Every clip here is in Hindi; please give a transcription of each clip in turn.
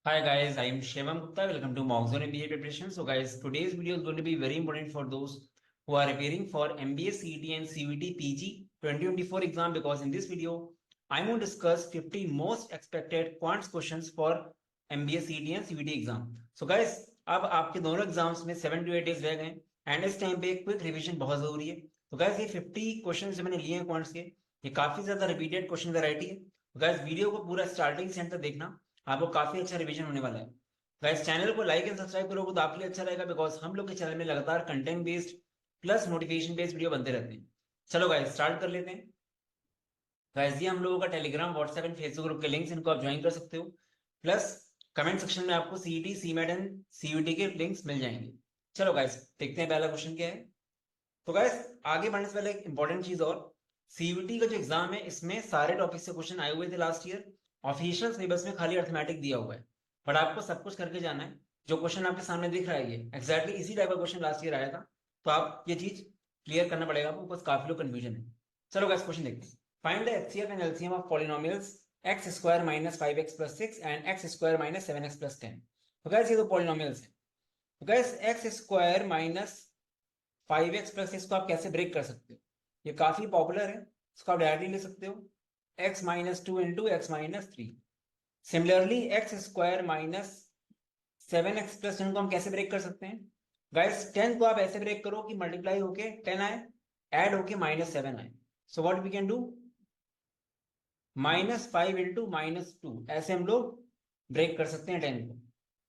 Hi guys, I am Shivam Gupta. Welcome to Mockzone MBA preparation. So guys, today's video is going to be very important for those who are preparing for MBA, CET and CVT PG 2024 exam because in this video, I'm going to discuss 50 most expected quants questions for MBA, CET and CVT exam. So guys, अब आपके दोनों एग्जाम्स में 7 to 8 days रह गए एंड इस टाइम पे क्विक रिवीजन बहुत जरूरी है. तो गाइस ये 50 क्वेश्चन जो मैंने लिए हैं क्वांट्स के, ये काफी ज्यादा रिपीटेड क्वेश्चन वैरायटी है. तो गाइस वीडियो को पूरा स्टार्टिंग से एंड तक देखना, आपको काफी अच्छा रिवीजन होने वाला है. गाइस चैनल को लाइक एंड सब्सक्राइब करोगे तो आपके लिए अच्छा रहेगा बिकॉज हम लोग के चैनल में लगातार content based plus notification based video बनते रहते हैं. चलो गाइस स्टार्ट कर लेते हैं. गाइस ये हम लोगों का Telegram, WhatsApp and Facebook group के लिंक्स, इनको आप ज्वाइन कर सकते हो. प्लस कमेंट सेक्शन में आपको सीईटी, सीमेट एंड सीयूटी के लिंक्स मिल जाएंगे. चलो गाइस देखते हैं पहला क्वेश्चन क्या है. तो गाइस आगे बढ़ने से पहले एक इंपॉर्टेंट चीज और, सीयूटी का जो एग्जाम है इसमें सारे टॉपिक से क्वेश्चन आए हुए थे लास्ट ईयर. ऑफिशियल सिलेबस में खाली अर्थमेटिक दिया हुआ है, बट आपको सब कुछ करके जाना है. जो क्वेश्चन आपके सामने दिख रहा है ये एग्जैक्टली इसी टाइप का क्वेश्चन लास्ट ईयर आया था, तो आप ये चीज क्लियर करना पड़ेगा आपको, बस काफी लोग कंफ्यूजन है. चलो गाइस क्वेश्चन देखते हैं. Find the HCF and LCM of polynomials x square minus 5x plus 6 and x square minus 7x plus 10. तो गाइस ये तो पॉलिनोमियल्स है. तो guys x square minus 5x plus 6 को आप कैसे ब्रेक कर सकते हो, ये काफी पॉपुलर है. इसको आप डायरेक्टली ले सकते हो x minus 2 into x minus 3. Similarly x square minus 7x plus 10 को हम कैसे ब्रेक कर सकते हैं. गाइस 10 को आप ऐसे ब्रेक करो कि मल्टीप्लाई होके 10 आए, ऐड होके माइनस 7 आए. So what we can do, minus 5 into minus 2, ऐसे हम लोग ब्रेक कर सकते हैं 10 को.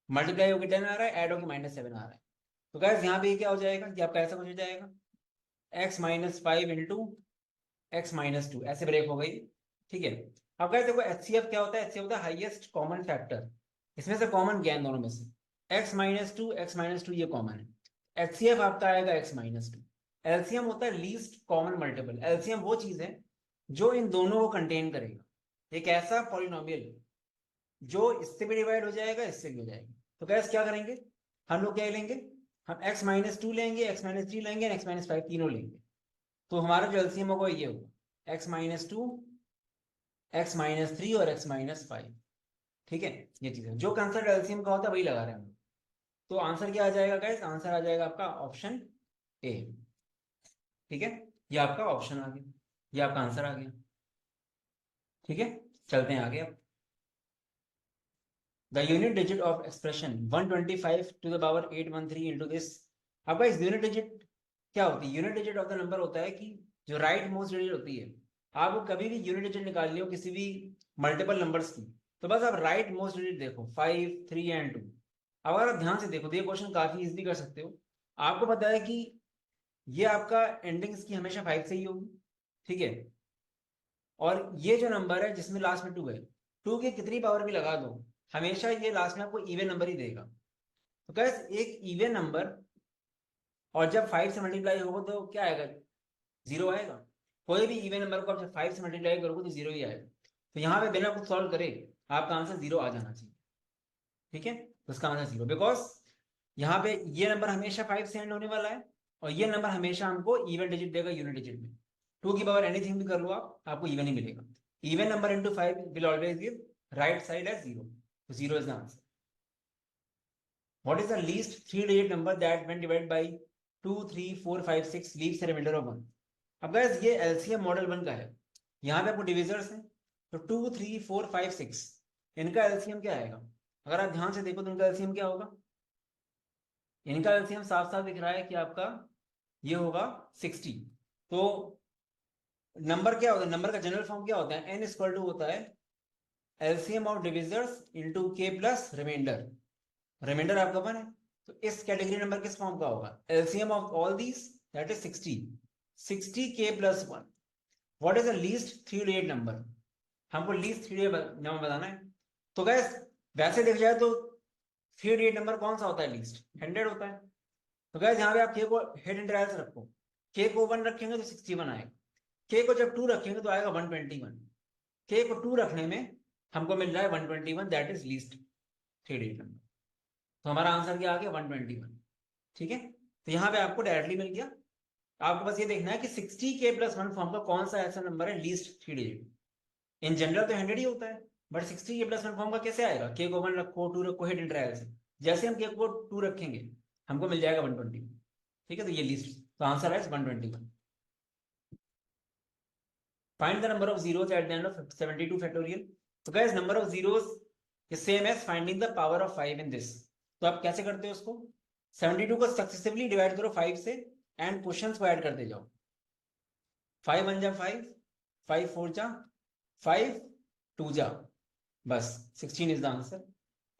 मल्टीप्लाई होके 10 आ रहा है, ऐड होके माइनस 7 आ रहा है. तो गाइस यहाँ पे क्या हो जाएगा कि आपका ऐसा कुछ हो जाएगा, x minus 5 into x minus 2, ऐसे ब्रेक हो गई. ठीक है. अब गाइस देखो एचसीएफ क्या होता है, एचसीएफ होता है हाईएस्ट कॉमन फैक्टर. इसमें से कॉमन ज्ञान दोनों में से एक्स माइनस टू ये कॉमन है. एचसीएफ आपका आएगा एक्स माइनस 2. एलसीएम होता है लीस्ट कॉमन मल्टीपल. एलसीएम वो चीज है जो इन दोनों को कंटेन करेगा. एक ऐसा पॉलिनोमियल जो इससे भी डिवाइड हो जाएगा, इससे भी हो जाएगा. तो गैस क्या करेंगे हम लोग, क्या लेंगे, हम एक्स माइनस 2 लेंगे, एक्स माइनस 3 लेंगे, एक्स माइनस 5 तीनों लेंगे. तो हमारा जो एलसीएम होगा ये होगा एक्स माइनस 2, एक्स माइनस 3 और एक्स माइनस 5. ठीक है. ये चीज है, जो कंसर्ट एलसीएम का होता है वही लगा रहे हैं हम. तो आंसर क्या आ जाएगा गाइस, आंसर आ जाएगा आपका ऑप्शन ए. ठीक है, ये आपका ऑप्शन आ गया, ये आपका आंसर आ गया. ठीक है, चलते हैं आगे. अब the unit digit of expression 125 to the power 813 into this. अब गाइस यूनिट डिजिट क्या होती है, unit digit of the number होता है कि जो राइट मोस्ट डिजिट होती है. आपको कभी भी यूनिट डिजिट निकालनी हो किसी भी मल्टीपल नंबर्स की, तो बस आप राइट मोस्ट डिजिट देखो 5, 3 एंड 2. अब अगर आप ध्यान से देखो तो ये क्वेश्चन काफी इजीली कर सकते हो. आपको पता है कि ये आपका एंडिंग इसकी हमेशा 5 से ही होगी. ठीक है. और ये जो नंबर है जिसमें लास्ट में 2 है, 2 की कितनी पावर भी लगा दो, हमेशा ये लास्ट में आपको इवन नंबर ही देगा. तो गैस एक इवन नंबर, और जब 5 से मल्टीप्लाई होगा तो क्या आएगा, 0 आएगा. कोई भी इवन नंबर को आप जब 5 से मल्टीप्लाई करोगे तो 0 ही आएगा. तो यहाँ पे बिना कुछ सॉल्व करे आपका आंसर 0 आ जाना चाहिए. ठीक है, तो इसका आंसर 0 बिकॉज यहाँ पे ये नंबर हमेशा 5 से एंड होने वाला है, और ये नंबर हमेशा हमको इवन डिजिट देगा यूनिट डिजिट में. 2 की पावर एनीथिंग भी कर लो आप, आपको इवन ही मिलेगा. Even number into 5 will always give right side as 0. तो 0 is the answer. What is the least 3-digit number that when divided by 2, 3, 4, 5, 6 leaves a remainder of 1? अब गाइस ये एलसीएम मॉडल 1 का है. यहाँ पे आपको डिविजर्स हैं, तो 2, 3, 4, 5, 6 इनका एलसीएम क्या आएगा. अगर आप ध्यान से देखो तो इनका एलसीएम क्या होगा, इनका एलसीएम साफ साफ दिख रहा है कि आपका ये होगा 60. तो नंबर क्या होता है, नंबर का जनरल फॉर्म क्या होता है, n इक्वल टू होता है LCM of divisors into k plus reminder. Reminder आपका 1 है, तो इस कैटेगरी नंबर किस फॉर्म का होगा, LCM of all these that is 60. 60k plus 1. What is the least 3-digit number, हमको लीस्ट 3-digit नंबर बताना है. तो गैस वैसे देख जाए तो 3-digit नंबर कौन सा होता है, लीस्ट 100 होता है. तो गैस यहाँ पे आप k को हेड एंड ट्रायल से रखो, k को 1 रखेंगे तो 61 आएगा, k को जब 2 रखेंगे तो आएगा 121. k को 2 रखने में हमको मिल रहा है 121, that is least 3-digit number. तो हमारा आंसर क्या आ गया 121. ठीक है, तो यहाँ पे आपको डायरेक्टली मिल गया. आपको बस ये देखना है कि 60k प्लस 1 फॉर्म का कौन सा ऐसा नंबर है लीस्ट 3-digit. इन जनरल तो 100 ही होता है, बट 60 के प्लस वन फॉर्म का कैसे आएगा? के को 1 रखो, 2 रखो, हिडन ट्रायल से, जैसे हम के को 2 रखेंगे हमको मिल जाएगा 120। ठीक है, तो ये लिस्ट, तो आंसर है 121। Find the number of zeros at the end of 72 factorial. तो guys number of zeros is same as finding the power of 5 in this. तो आप कैसे करते हो उसको? 72 को सक्सेसिवली डिवाइड करो 5 से एंड क्वेश्चंस को ऐड करते जाओ। 5 1 जा 5, 5 4 जा 5, 2 जा, बस 16 इज द आंसर।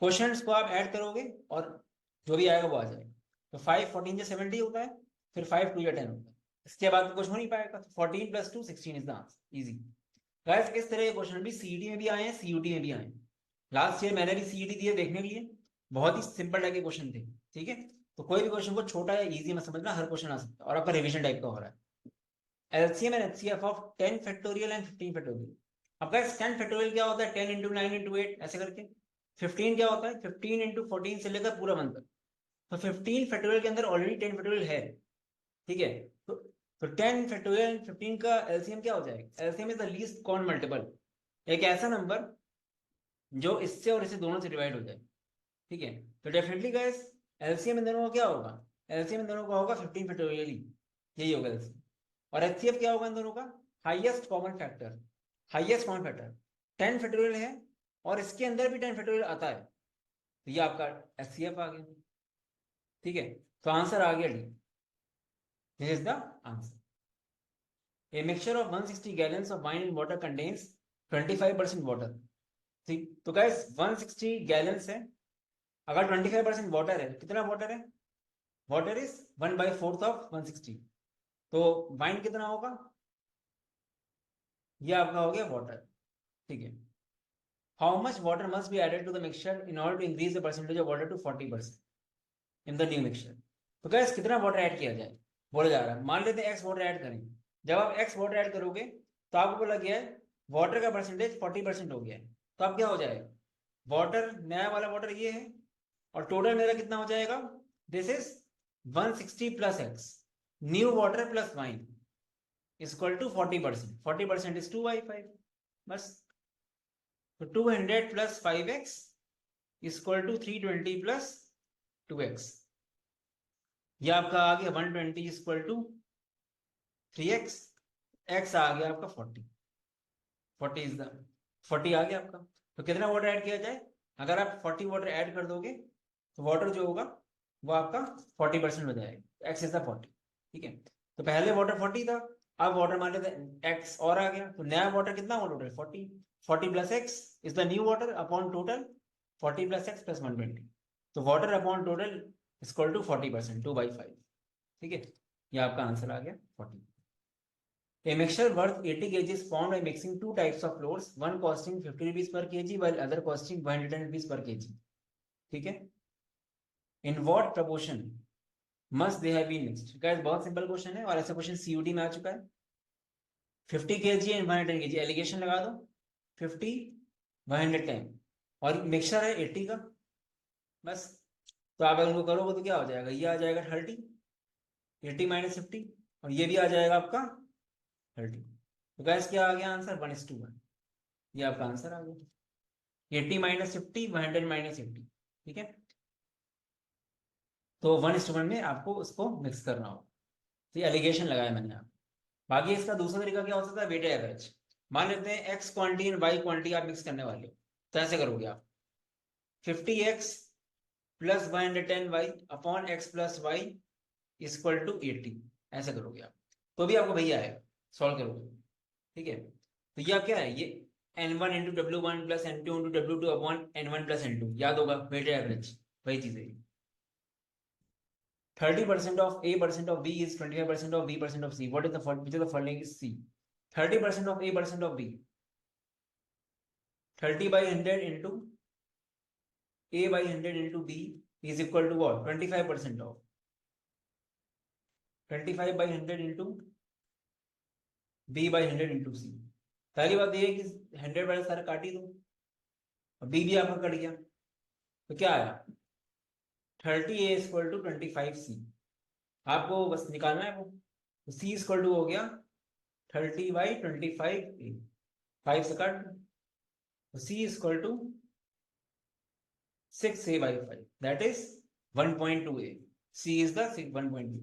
क्वेश्चंस को आप ऐड करोगे और जो भी आएगा वो आ जाएगा। तो 5 14 जा 70 होता है, फिर 5 2 जा 10 होता है, इसके बाद कुछ हो नहीं पाएगा। 14 + 2 16 is the answer. Easy guys, इस तरह के क्वेश्चन भी सीईटी में भी आए हैं, सीयूटी में भी आए हैं। लास्ट ईयर मैंने भी सीईटी दिए देखने के लिए, बहुत ही सिंपल टाइप के क्वेश्चन थे। ठीक है, तो कोई भी क्वेश्चन को छोटा या इजी मत समझना, हर क्वेश्चन आ सकता है और आपका रिवीजन टाइप का हो रहा है। LCM and HCF of 10 factorial and 15 factorial. अब गाइस 10 फैक्टोरियल क्या होता है? 10 × 9 × 8 ऐसे करके। 15 क्या होता है? 15 × 14 से लेकर पूरा 1 तक। तो 15 फैक्टोरियल के अंदर ऑलरेडी 10 फैक्टोरियल है। ठीक है, तो 10 फैक्टोरियल 15 का एलसीएम क्या हो जाएगा? LCM is the least common multiple, एक ऐसा नंबर जो इससे और इससे दोनों से डिवाइड हो जाए। ठीक है, तो डेफिनेटली गाइस एलसीएम इन दोनों का क्या होगा? एलसीएम इन दोनों का होगा 15 फैक्टोरियल ही, यही होगा एलसीएम। और एचसीएफ क्या होगा इन दोनों का? Highest common factor. Highest common factor 10 factorial है और इसके अंदर भी 10 फैक्टोरियल आता है, तो ये आपका एचसीएफ आ गया। ठीक है, तो आंसर आ गया D, this is the answer. A mixture of 160 gallons of wine and water contains 25% water। ठीक, तो गाइस 160 गैलन्स है, अगर 25% वाटर है, कितना वाटर है? वाटर इज 1/4 ऑफ 160, तो वाइन कितना होगा? ये आपका हो गया वाटर। ठीक है, how much water must be added to the mixture in order to increase the percentage of water to 40% in the new mixture. तो गाइस कितना वाटर ऐड किया जाए बोला जा रहा है। मान लेते हैं एक्स वाटर ऐड करें, जब आप एक्स वाटर ऐड करोगे तो आपको बोला गया है वाटर का परसेंटेज 40% हो गया है, तो अब क्या हो जाएगा? वाटर, नया वाला वाटर ये है, और टोटल मेरा कितना हो जाएगा? This is 160 + x, new water plus wine is equal to 40%। 40% is 2/5, बस। तो 200 + 5x is equal to 320 + 2x। ये आपका आ गया 120 is equal to 3x, x आ गया आपका 40। 40 इज द 40 आ गया आपका। तो कितना वाटर ऐड किया जाए? अगर आप 40 वाटर ऐड कर दोगे तो वाटर जो होगा वो आपका 40% हो जाएगा, x इज द 40। ठीक है, तो पहले वाटर 40 था, अब वाटर मान लेते x और आ गया, तो नया वाटर कितना हुआ total? 40। 40 + x is the new water upon total 40 + x + 120, तो water upon total is equal to 40%, 2/5। ठीक है, ये आपका आंसर आ गया 40। A mixture worth 80 kg is formed by mixing two types of flours, one costing 50 rupees per kg while other costing 110 rupees per kg। ठीक है, in what proportion must they have been mixed? Guys बहुत सिंपल क्वेश्चन है और ऐसा क्वेश्चन सीयूटी में आ चुका है। 50 kg एंड 110 kg, एलिगेशन लगा दो, 50 110 और मिक्सचर है 80 का, बस। तो आप अगर उनको करोगे तो क्या हो जाएगा? ये आ जाएगा 30, 80 - 50, और ये भी आ जाएगा आपका 30। तो गैस क्या आ गया आंसर? 1:1। ये आपका आंसर आ गया 80 - 50, 100 - 80। ठीक है, तो 1:1 में आपको उसको मिक्स करना होगा। तो ये एलिगेशन लगाया मैंने आप। बाकी इसका दूसरा तरीका क्या हो सकता है? Weighted average. मान लेते हैं x quantity and y quantity आप मिक्स करने वाले हो, तो ऐसे करोगे आप 50x + 110y upon x + y is equal to 80, ऐसे करोगे आप, तो भी आपको भैया आएगा, सॉल्व करोगे। ठीक है, तो यह क्या है? ये n1 × w1 + n2 × w2 upon n1 + n2, याद होगा वेटेड एवरेज, वही चीज है। 30% of A% of B is 25% of B% of C. What is the which of the following is C? 30% of A% of B, 30/100 into A/100 into B is equal to what? 25% of 25/100 into B/100 into C। पहली बात ये है कि 100 वाले सारे काट ही दो, और B भी आपका कट गया, तो क्या आया? 30A is equal to 25C। आपको बस निकालना है वो, तो C is equal to हो गया 30/25A, 5 से काट, C is equal to 6A by 5, that is 1.2A. C is the 1.2A.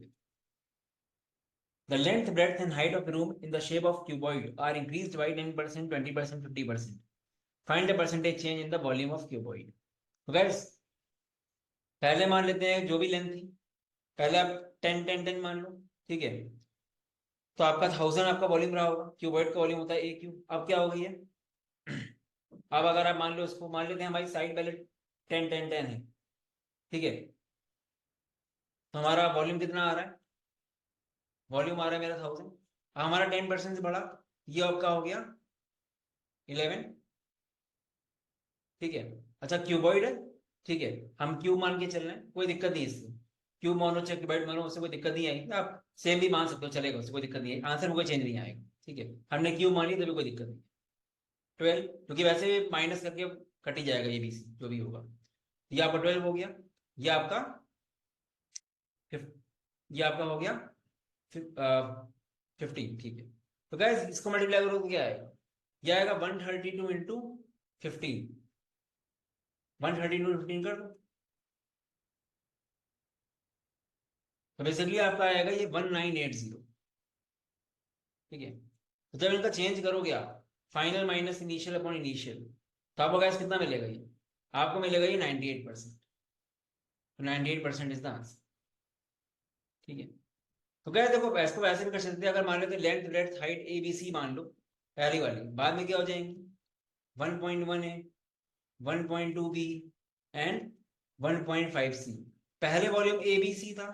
The length, breadth and height of the room in the shape of cuboid are increased by 10%, 20%, 50%. Find the percentage change in the volume of cuboid. तो guys, पहले मान लेते हैं जो भी लेंथ थी, पहले आप 10 10 10 मान लो, ठीक है। तो आपका 1000 आपका वॉल्यूम रहा होगा, क्यूबॉइड का वॉल्यूम होता है ए क्यूब। अब क्या हो गई है, अब अगर आप मान लो, उसको मान लेते हैं हमारी साइड पहले 10 10 10 है, ठीक है। तो हमारा वॉल्यूम कितना आ रहा है, वॉल्यूम आ रहा है मेरा 1000। हमारा 10% से बढ़ा, ये आपका हो गया 11, ठीक है। अच्छा क्यूबॉइड है, ठीक है, हम क्यूब मान के चल रहे हैं, कोई दिक्कत नहीं इससे। क्यूब मानो चाहे क्यूबॉइड मानो, उससे कोई दिक्कत नहीं आएगी। आप सेम भी मान सकते हो, चलेगा, उससे कोई दिक्कत नहीं है, आंसर में कोई चेंज नहीं आएगा, ठीक है। हमने क्यूब मानी तभी कोई दिक्कत नहीं। 12, क्योंकि वैसे भी माइनस करके कट ही जाएगा, ये भी जो भी होगा। ये आपका 12 हो गया, ये आपका ये आपका हो गया 15, ठीक है। तो गैस इसको मल्टीप्लाई करो तो क्या आएगा, ये आएगा 132 इंटू 15, 132 इंटू 15 कर दो, तो बेसिकली आपका आएगा ये 1980, ठीक है। तो जब इनका चेंज करोगे आप, final minus initial upon initial, तो आपको गैस कितना मिलेगा, ये आपको मिलेगा ये 98%। तो 98% इज द आंसर, ठीक है। तो क्या देखो, इसको वैसे भी कर सकते हैं, अगर मान लेते length breadth height A B C मान लो पहली वाली, बाद में क्या हो जाएंगी 1.1 ए, 1.2 बी एंड 1.5 सी। पहले वॉल्यूम ए बी सी था,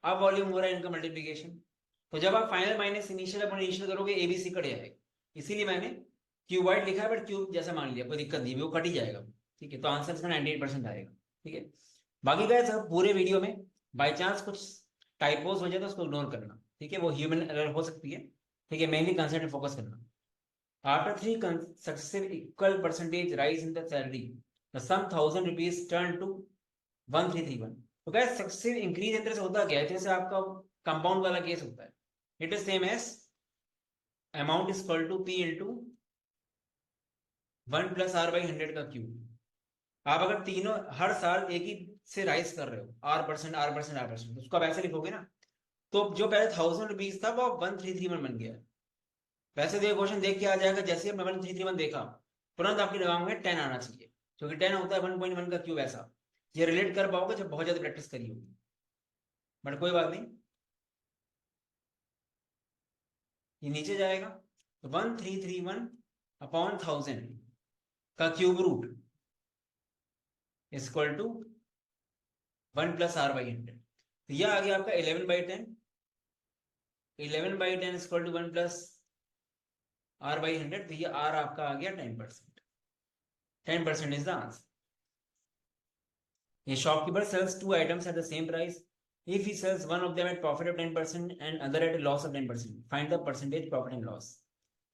अब वॉल्यूम हो रहा है इनका मल्टीप्लीकेशन। तो जब आप final minus initial upon initial करोगे, ए बी सी कट जाएगा, इसीलिए मैंने क्यूबॉइड लिखा है, बट क्यूब जैसा मान लिया, कोई दिक्कत नहीं, वो कट ही जाएगा, ठीक है। तो आंसर इसका 98% आएगा, ठीक है। बाकी का सब पूरे वीडियो में बाई चांस कुछ टाइपोज हो जाए तो उसको इग्नोर करना, ठीक है, वो ह्यूमन एरर हो सकती है, ठीक है। मेनली कंसेंट फोकस करना। After 3 successive equal percentage rise in the salary, the sum 1000 rupees turn to 1331। तो क्या सक्सेसिव इंक्रीज एक तरह से होता क्या है, जैसे आपका कंपाउंड वाला केस होता है, it is same as amount is equal to P into 1 plus R by 100 का क्यूब। आप अगर तीनों हर साल एक ही से राइज कर रहे हो, R%, R%, R%, उसको आप ऐसे लिखोगे ना, तो जो पहले 1000 रुपीज था वो 1331 बन गया। वैसे तो ये क्वेश्चन देख के आ जाएगा, जैसे हमने 1331 देखा, तुरंत आपके दिमाग में 10 आना चाहिए, क्योंकि 10 होता है 1.1 का क्यूब। ऐसा ये रिलेट कर पाओगे जब बहुत ज्यादा प्रैक्टिस करी होगी, बट कोई बात नहीं, ये नीचे जाएगा। तो 1331 अपॉन 1000 का cube root is equal to 1 plus R by 100। तो यह आ गया आपका 11/10, 11/10 is equal to 1 plus R by 100। तो ये आर आपका आ गया 10%, 10% is the answer. A shopkeeper sells 2 items at the same price. If he sells one of them at profit of 10% and other at a loss of 10%, find the percentage profit and loss।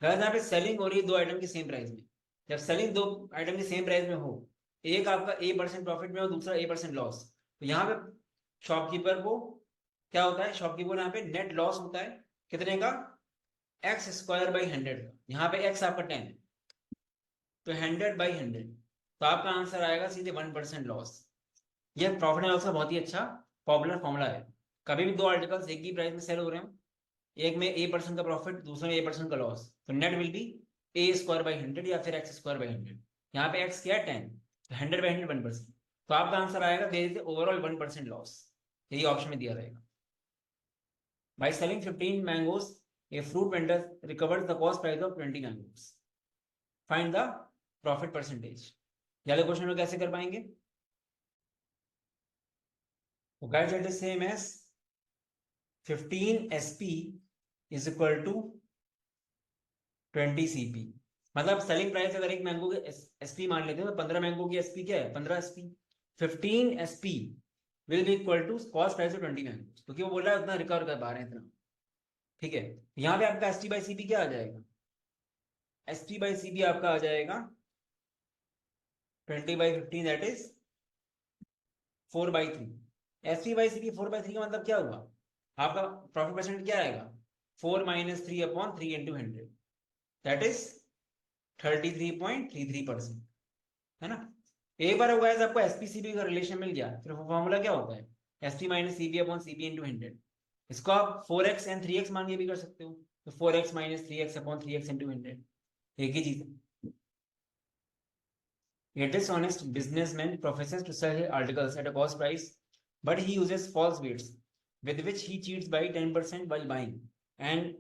अगर यहाँ पे सेलिंग हो रही है दो आइटम की सेम प्राइस में, जब सेलिंग दो आइटम की सेम प्राइस में हो, एक आपका A% प्रॉफिट में हो, दूसरा A% लॉस, तो यहाँ पे शॉपकीपर को क्या होता है, शॉपकीपर यहाँ पे नेट लॉस होता है कितने का, x² by 100 का। यहाँ पे x आपका 10, तो 100/100, तो आपका आंसर आएगा सीधे 1% लॉस। यह प्रॉफिट एंड लॉस का बहुत ही अच्छा पॉपुलर फॉर्मूला है। कभी भी दो आर्टिकल्स एक ही प्राइस में सेल हो रहे हो, एक में A% का प्रॉफिट, दूसरे में A% का लॉस, तो net will be A² by 100 या फिर x² by 100। यहाँ पे x क्या है 10, तो 100/100 1%, तो आपका आंसर आएगा दे देते ओवरऑल 1% लॉस, यही ऑप्शन में दिया रहेगा। By selling 15 mangoes a fruit vendor recovered the cost price of 20 mangoes, find the profit percentage. ये क्वेश्चन में कैसे कर पाएंगे, तो guys it is same as 15 SP is equal to 20 CP। मतलब सेलिंग प्राइस अगर एक मैंगो के SP मान लेते हैं तो 15 मैंगो की SP क्या है 15 SP, 15 SP will be equal to cost price of 20 mango, क्योंकि वो बोल रहा है उतना रिकवर कर पा रहे हैं इतना, ठीक है। यहाँ पे आपका ST/CP क्या आ जाएगा, ST/CP आपका आ जाएगा 20/15, दैट इज 4/3। ST/CP 4/3 का मतलब क्या हुआ, आपका प्रॉफिट परसेंट क्या आएगा 4 - 3 अपॉन 3 × 100, दैट इज 33.33%, है ना। एक बार गाइस आपको एसपीसीबी का रिलेशन मिल गया, फिर फॉर्मूला क्या होता है, SP minus CB upon CB into 100। इसको आप 4x एंड 3x मान के भी कर सकते हो, तो 4x minus 3x upon 3x into 100, एक ही चीज है। A dishonest businessman professes to sell his articles at a cost price, but he uses false weights, with which he cheats by 10% while buying and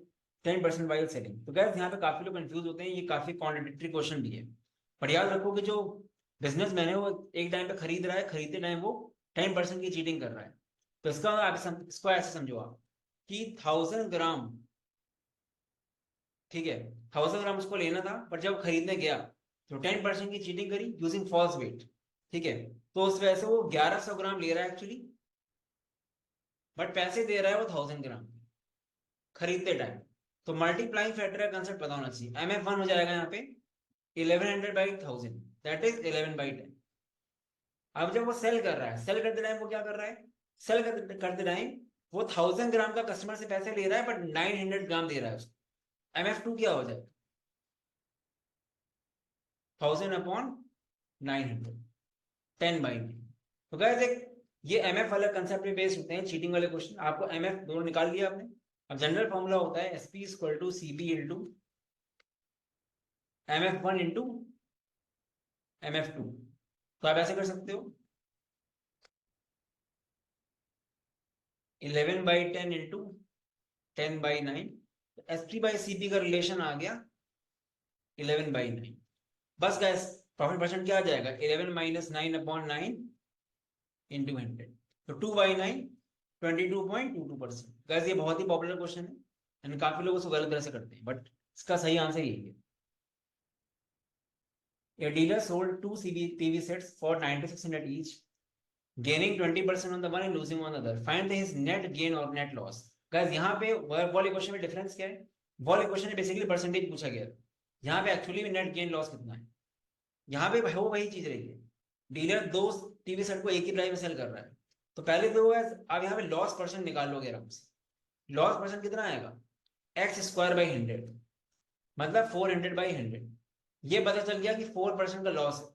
10% while selling। तो guys यहाँ पे काफी लोग कंफ्यूज होते हैं, ये काफी कॉन्ट्रडिक्टरी क्वेश्चन भी है। पर याद रखो कि जो बिजनेसमैन है वो एक टाइम पे खरीद रहा है, खरीदते टाइम वो 10% की चीटिंग कर रहा है। तो इसका आप इसको ऐसे समझो आप कि 1000 ग्राम, ठीक है, 1000 ग्राम उसको लेना था, पर जब खरीदने गया तो 10% की चीटिंग करी यूजिंग फॉल्स वेट, ठीक है। तो उस वजह से वो 1100 ग्राम ले रहा है एक्चुअली, बट पैसे दे रहा है वो 1000 ग्राम खरीदते टाइम। तो मल्टीप्लाइंग फैक्टर का कंसेप्ट पता होना चाहिए। MF1 हो जाएगा यहाँ पे 1100/1000, दैट इज 11/10। अब जब वो सेल कर रहा है, सेल करते टाइम वो क्या कर रहा है, सेल करते टाइम वो 1000 ग्राम का कस्टमर से पैसे ले रहा है, बट 900 ग्राम दे रहा है उसको। MF2 क्या हो जाएगा, 1000/900, 10/9। तो गाइस एक ये MF वाला कंसेप्ट पे बेस्ड होते हैं चीटिंग वाले क्वेश्चन। आपको MF दोनों निकाल लिया आपने। अब जनरल फॉर्मूला होता है SP equal to CP into MF1 into MF2। तो आप ऐसे कर सकते हो 11/10 इंटू 10/9। SP बाई CP का रिलेशन आ गया 11/9। बस गैस प्रॉफिट परसेंट क्या आ जाएगा, 11 माइनस 9/9 इंटू 100। तो 2/9 22.22%। गैस ये बहुत ही पॉपुलर क्वेश्चन है एंड काफी लोग उसको गलत तरह से करते हैं, बट इसका सही आंसर यही है। A dealer sold 2 TV sets for 9600 each, gaining 20% on the one and losing on the other. Find his net gain or net loss. Guys यहाँ पे वॉल इक्वेशन में डिफरेंस क्या है, वॉल इक्वेशन में बेसिकली परसेंटेज पूछा गया, यहाँ पे एक्चुअली में नेट गेन लॉस कितना है। यहाँ पे वो वही चीज रही है, डीलर 2 TV सेट को एक ही प्राइस में सेल कर रहा है। तो पहले तो आप यहाँ पे लॉस परसेंट निकाल लोगे आराम से। लॉस परसेंट कितना आएगा, x²/100, मतलब 400/100। ये पता चल गया कि 4% का लॉस है।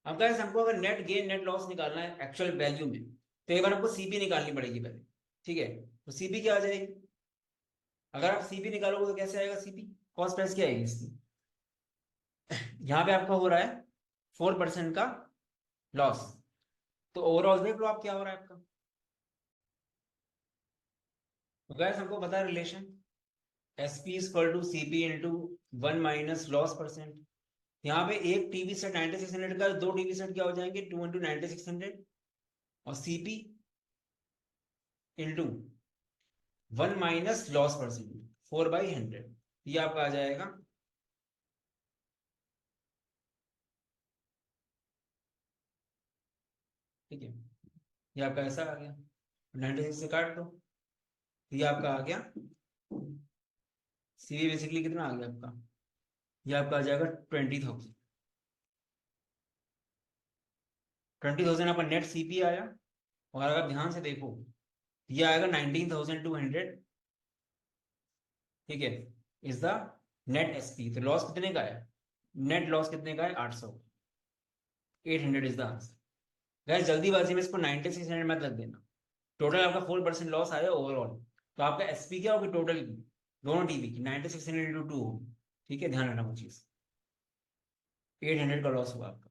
अब गाइस हमको अगर नेट गेन नेट लॉस निकालना है एक्चुअल वैल्यू में, तो एक बार हमको सीपी निकालनी पड़ेगी पहले, ठीक है। तो सीपी क्या आ जाएगी, अगर आप सीपी निकालोगे तो कैसे आएगा सीपी, कॉस्ट प्राइस क्या आएगी इसकी। यहाँ पे आपका हो रहा है 4% का लॉस, तो ओवरऑल देख लो आप क्या हो रहा है आपका। तो गाइस हमको पता है relation SP equal to CP into 1 minus loss percent. यहाँ पे एक टीवी सेट 9600 का, 2 TV सेट क्या हो जाएंगे 2 इंटू 9600, और CP into 1 minus loss percent 4/100। ये आपका आ जाएगा ठीक है, ये आपका ऐसा आ गया, 96 से काट दो, ये आपका आ गया सीवी बेसिकली कितना आ गया आपका, ये आपका आ जाएगा 20,000। 20,000 आपका नेट सीपी आया, और अगर ध्यान से देखो ये आएगा 19,200, ठीक है, इज द नेट एसपी। तो लॉस कितने का है, नेट लॉस कितने का है 800, 800 इज द आंसर। गैस जल्दीबाजी में इसको 9600 मत लग देना, टोटल आपका 4% लॉस आया ओवरऑल। तो आपका एसपी क्या होगी टोटल की, दोनों टीवी की 9600 इंटू 2 होगी, ठीक है, ध्यान रखना वो चीज, 800 का लॉस हुआ आपका।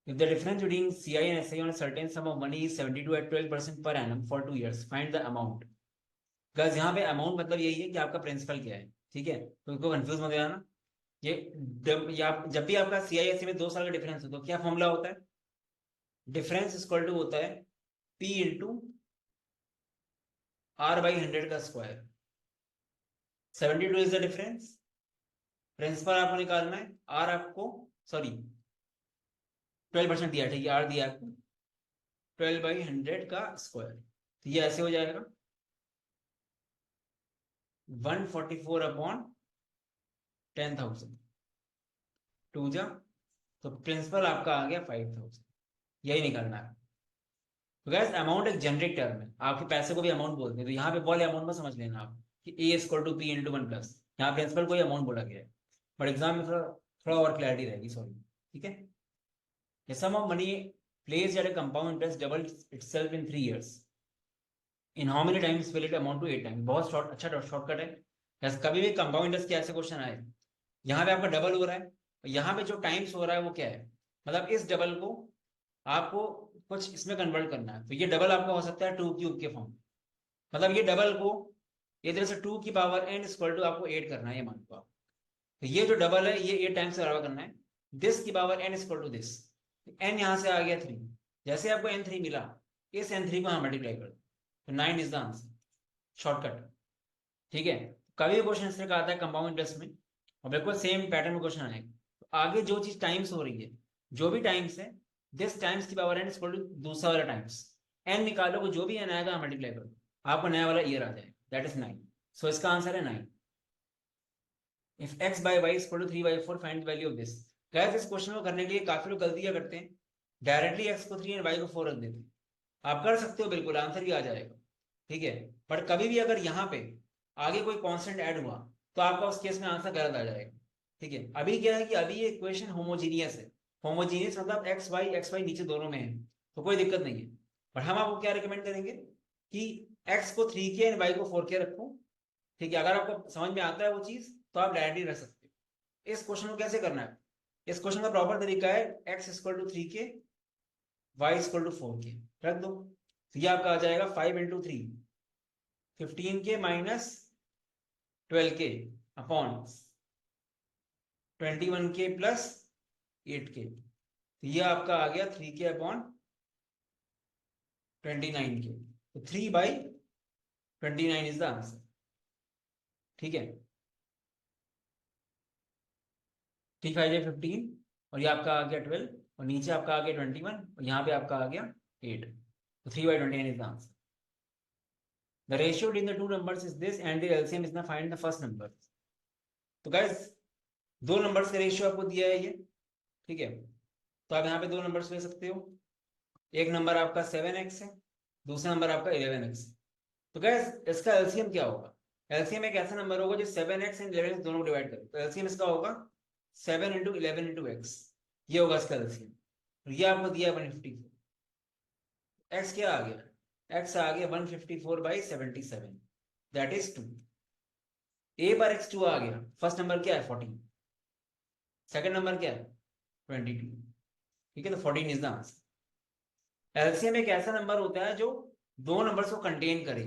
If the difference between CI and SI on a certain sum of money is 72 at 12% per annum for 2 years, find the amount। Guys यहाँ पे अमाउंट मतलब यही है कि आपका प्रिंसिपल क्या है, ठीक है, तो इसको कंफ्यूज मत जाना। ये जब भी आपका CISC में 2 साल का डिफरेंस हो तो क्या फॉर्मूला होता है, डिफरेंस इक्वल टू होता है P इंटू R/100 का square. 72 is the difference, principal आपको निकालना है, R आपको सॉरी 12% दिया, ठीक है, R दिया आपको 12/100 का स्क्वायर। तो ये ऐसे हो जाएगा 144/10,000 टू जा, तो प्रिंसिपल आपका आ गया 5,000, यही निकालना है। तो गैस अमाउंट एक जेनरिक टर्म है, आपके पैसे को भी अमाउंट बोलते हैं, तो यहाँ पे बोले अमाउंट में समझ लेना आप कि A equal to P into 1 plus यहाँ प्रिंसिपल कोई अमाउंट बोला गया है, बट एग्जाम में थोड़ा और क्लैरिटी रहेगी, सॉरी। ठीक है, the sum of money placed at a compound interest doubles itself in 3 years. In how many times will it amount to 8 times? बहुत शॉर्ट, अच्छा शॉर्टकट है। बस कभी भी कंपाउंड इंटरेस्ट के ऐसे क्वेश्चन आए, यहाँ पे आपका डबल हो रहा है, यहाँ पे जो टाइम्स हो रहा है वो क्या है, मतलब इस डबल को आपको कुछ इसमें कन्वर्ट करना है, तो ये डबल आपका हो सकता है 2 क्यूब के फॉर्म, मतलब ये डबल को ये तरह से 2 की पावर n इक्वल टू आपको 8 करना है, ये मान लो आप, तो ये जो डबल है ये 8 टाइम्स बराबर करना है, दिस की power n equal to this, n यहाँ से आ गया 3, जैसे आपको n3 मिला, इस n3 को हम मल्टीप्लाई कर दो, तो 9 इज द आंसर, शॉर्टकट। ठीक है, कभी भी क्वेश्चन इस तरह का आता है कंपाउंड इंटरेस्ट में, और बिल्कुल सेम पैटर्न में क्वेश्चन आएगा, तो आगे जो चीज टाइम्स हो रही है, जो भी टाइम्स है, दिस टाइम्स की पावर n इक्वल टू दूसरा वाला टाइम्स, n निकालो, जो भी n आएगा मल्टीप्लाई करो, आपको नया वाला ईयर आ जाएगा, दैट इज 9। सो इसका आंसर है 9। If x by y is equal to 3/4 find the value of this। Guys इस क्वेश्चन को करने के लिए काफी लोग गलतियां करते हैं, डायरेक्टली x को 3 और y को 4 रख देते हैं, आप कर सकते हो बिल्कुल, आंसर भी आ जाएगा। ठीक है, पर कभी भी अगर यहाँ पे आगे कोई कांस्टेंट ऐड हुआ तो आपका उस केस में आंसर गलत आ जाएगा। ठीक है, अभी क्या है कि अभी ये इक्वेशन होमोजीनियस है, होमोजीनियस मतलब x y नीचे दोनों में है, तो कोई दिक्कत नहीं है, पर हम आपको क्या रिकमेंड करेंगे कि x को 3k और y को 4k रखो। ठीक है, अगर आपको समझ में आता है वो चीज तो आप डायरेक्टली रख सकते हो। इस क्वेश्चन को कैसे करना है, इस क्वेश्चन का प्रॉपर तरीका है x equal to 3k, y equal to 4k रख दो, तो ये आपका आ जाएगा 5 into 3 15k minus 12k upon 21k plus 8k, तो ये आपका आ गया 3k अपॉन 29k, तो 3/29 इज द आंसर। ठीक है, 3 5 15 और ये आपका आ गया 12 और नीचे आपका आ गया 21 और यहाँ पे आपका आ गया 8, तो 3/29 is the answer. The ratio between the two numbers is this and the LCM is now find the first number। तो guys दो नंबर्स का रेशियो आपको दिया है ये, ठीक है, तो आप यहाँ पे दो नंबर्स ले सकते हो, एक नंबर आपका 7x है, दूसरा नंबर आपका 11x। तो guys इसका LCM क्या होगा, LCM एक ऐसा नंबर होगा जो 7x एंड 11x दोनों को डिवाइड करे, तो LCM इसका होगा 7 इंटू 11 इंटू x, ये होगा इसका LCM, और ये आपको दिया 154, x क्या आ गया, x आ गया 154/77, दैट इज 2। a पर x2 आ गया, फर्स्ट नंबर क्या है 14, सेकंड नंबर क्या है 22। ठीक है, तो 14 इज द आंसर। एलसीएम एक ऐसा नंबर होता है जो दो नंबर्स को कंटेन करे,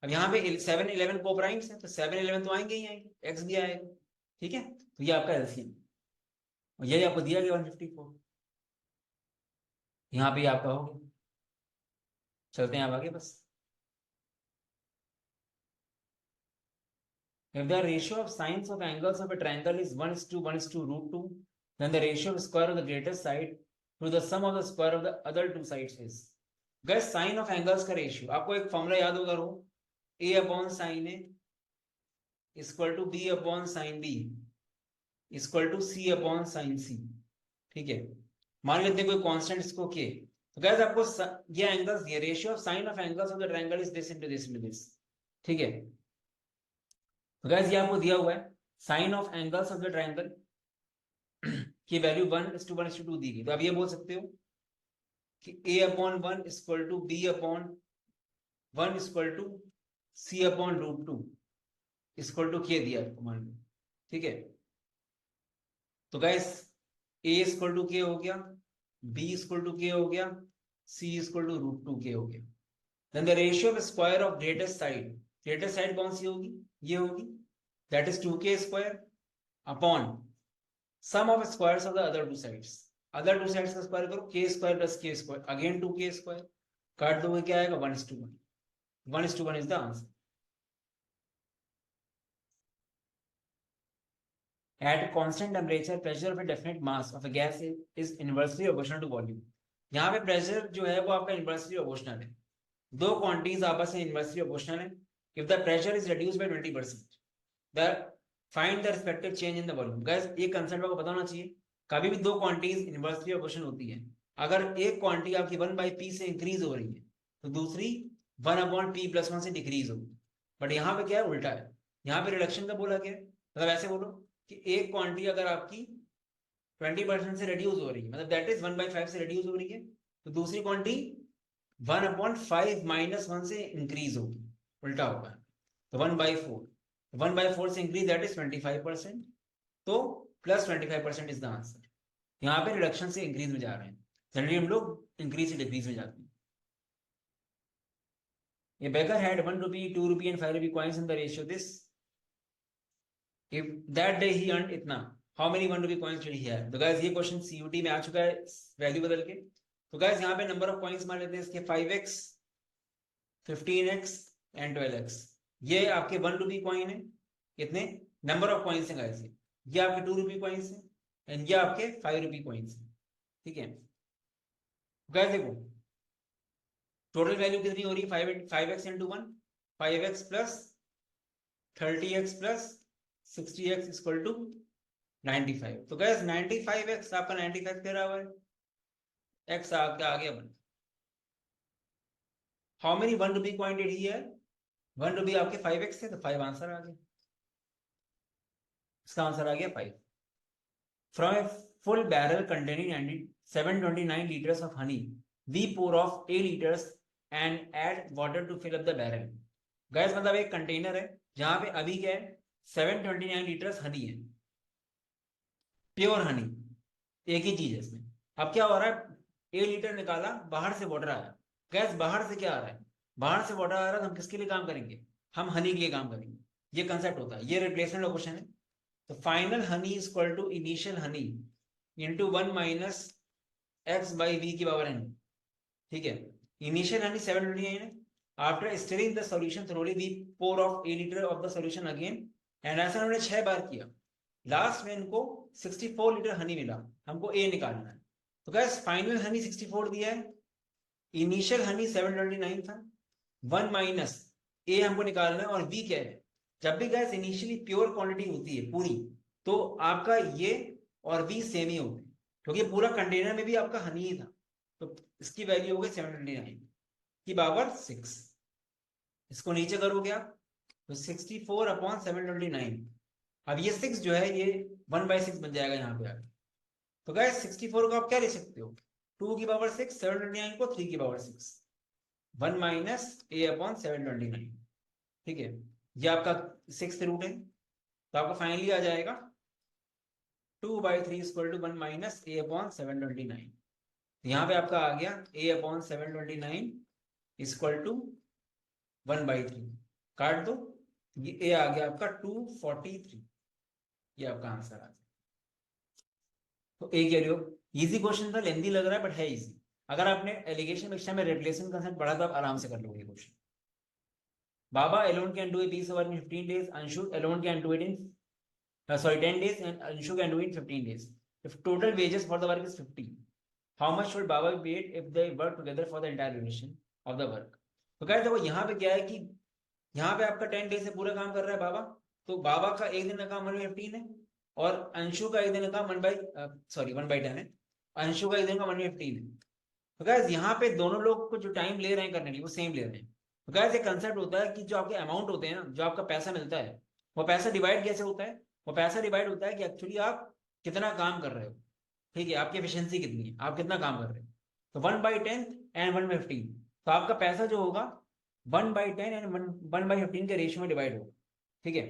अब यहाँ पे 7 11 को प्राइम्स है, तो 7 11 तो आएंगे ही आएंगे, x भी आएगा। ठीक है, तो ये आपका एलसीएम, और यही आपको दिया गया 154, यहाँ पे आपका हो गया। चलते हैं आप आगे बस। If the ratio of sines of angles of a triangle is 1:1:√2, then the ratio of square of the greatest side to the sum of the square of the other two sides is। Guys sine of angles का रेशियो आपको एक फॉर्मूला याद होगा, रो a upon sine A equal to b upon sine B equal to c upon sine C. ठीक है, मान लेते हैं कोई कांस्टेंट इसको k, तो गाइस आपको ये एंगल्स दिए, ratio of sine of angles of the triangle is this into this into this. ठीक है, तो गाइस ये आपको दिया हुआ है, sine of angles of the triangle की वैल्यू 1:1:2 दी गई, तो आप ये बोल सकते हो कि a upon 1 equal to b upon 1 equal to c upon √2 equal to k दिया आपको मान लो। ठीक है, तो guys a equal to k हो गया, b इक्वल टू k हो गया, c इक्वल टू √2k हो गया। Then the ratio of square of greatest side, greatest side कौन सी होगी, ये होगी, that is 2k square upon sum of squares of the other two sides, other two sides का स्क्वायर करो, k स्क्वायर plus k square again 2k square, काट दोगे क्या आएगा 1:1, 1:1 is the answer. At constant temperature, pressure of a definite mass of a gas is inversely proportional to volume। यहाँ पे प्रेशर जो है वो आपका इन्वर्सली प्रोपोर्शनल है, दो क्वांटिटीज आपस में इन्वर्सली प्रोपोर्शनल है। If the pressure is reduced by 20%, the find the respective change in the volume. Guys ये कंसेप्ट आपको पता होना चाहिए, कभी भी दो क्वांटिटीज इन्वर्सली प्रोपोर्शनल होती है, अगर एक क्वांटिटी आपकी 1/p से इंक्रीज हो रही है तो दूसरी 1/p+1 से डिक्रीज होगी, बट यहाँ पे क्या है उल्टा है, यहाँ पे रिडक्शन का बोला गया है, मतलब ऐसे बोलो कि एक क्वांटिटी अगर आपकी 20% से रिड्यूस हो रही है, मतलब दैट इज 1/5 से रिड्यूस हो रही है, तो दूसरी क्वांटिटी 1/5 -1 से इंक्रीज होगी, उल्टा होगा। तो 1/4, 1/4 से इंक्रीज दैट इज 25%, तो +25% इज द आंसर। यहाँ पे रिडक्शन से इंक्रीज में जा रहे हैं, जनरली हम लोग इंक्रीज से डिक्रीज में जाते हैं। A beggar had 1 rupee, 2 rupee and 5 rupee coins in the ratio this. If that day he earned इतना, how many 1 rupee coins did he have? तो guys ये क्वेश्चन CUT में आ चुका है वैल्यू बदल के। तो guys यहाँ पे नंबर ऑफ कॉइन्स मान लेते हैं इसके 5x, 15x एंड 12x। ये आपके 1 रुपी कॉइन है, कितने नंबर ऑफ कॉइन्स है गाइस, ये आपके 2 रुपी कॉइन्स है एंड ये आपके 5 रुपी कॉइन्स है। ठीक है गाइस, देखो टोटल वैल्यू कितनी हो रही है, 5x into 1, 5x plus 30x plus 60x equal to 95। तो गैस 95x आपका 95 कह रहा है, x आ गया 1। How many 1 rupee coin did he है, 1 रुपी आपके 5x थे, तो 5 आंसर आ गया, इसका आंसर आ गया 5। From a full barrel containing 729 liters of honey, we pour off 8 liters and add water to fill up the barrel। Gas मतलब एक कंटेनर है जहां पे अभी क्या है, 729 लीटर्स हनी है, प्योर हनी, एक ही चीज है इसमें। अब क्या हो रहा है, 1 लीटर निकाला, बाहर से वाटर आया। गैस बाहर से क्या आ रहा है, बाहर से वाटर आ रहा है, तो हम किसके लिए काम करेंगे, हम हनी के लिए काम करेंगे। ये कंसेप्ट होता है, ये रिप्लेसमेंट क्वेश्चन है। तो final honey is equal to initial honey into 1 minus x by V की पावर n। ठीक है, इनिशियल हनी 729 है, after stirring the solution thoroughly we pour off 8 litre of the solution again, and ऐसा हमने 6 बार किया, लास्ट में इनको 64 लीटर हनी मिला, हमको ए निकालना है। तो गैस फाइनल हनी 64 दिया है, इनिशियल हनी 729 था, 1 माइनस ए हमको निकालना है, और बी क्या है, जब भी गैस इनिशियली प्योर क्वांटिटी होती है पूरी, तो आपका ये और बी सेम ही होते हैं, क्योंकि पूरा कंटेनर में भी आपका हनी ही था। तो इसकी वैल्यू हो गई 729 की पावर 6। इसको नीचे करोगे आप तो 64/729। अब ये 6 जो है ये 1/6 बन जाएगा यहाँ पे आगे। तो गैस 64 को आप क्या लिख सकते हो, 2 की पावर 6, 729 को 3 की पावर 6, 1 माइनस a/729। ठीक है, ये आपका 6th रूट है, तो आपका फाइनली आ जाएगा 2/3 इक्वल टू 1 माइनस a/729। यहाँ पे आपका आ गया a/729 इक्वल टू 1/3, काट दो, ये ए आ गया आपका 243, ये आपका आंसर आ गया। तो ए कह रहे हो, इजी क्वेश्चन था, लेंदी लग रहा है बट है इजी। अगर आपने एलिगेशन परीक्षा में रिप्लेसमेंट कंसेप्ट पढ़ा तो आप आराम से कर लोगे question. Baba alone can do a piece of work in 15 days. Anshu alone can do it in 10 days, and Anshu can do it in 15 days. If total wages for the work is 50, how much should Baba be paid if they work together for the entire duration of the work? तो कहते देखो यहाँ पे क्या है कि यहाँ पे आपका 10 डेज से पूरा काम कर रहा है बाबा, तो बाबा का एक दिन का काम 1/15 है, और अंशु का एक दिन का 1/10 है, अंशु का एक दिन का 1/15 है। तो गाइस यहाँ पे दोनों लोग को जो टाइम ले रहे हैं करने के लिए वो सेम ले रहे हैं। तो गाइस एक कंसेप्ट होता है कि जो आपके अमाउंट होते हैं ना, जो आपका पैसा मिलता है, वो पैसा डिवाइड कैसे होता है, वो पैसा डिवाइड होता है कि एक्चुअली आप कितना काम कर रहे हो। ठीक है, आपकी एफिशिएंसी कितनी है, आप कितना काम कर रहे हो। तो 1/10 एंड 1/15, तो आपका पैसा जो होगा 1/10 एंड 1/15 के रेशियो में डिवाइड होगा। ठीक है,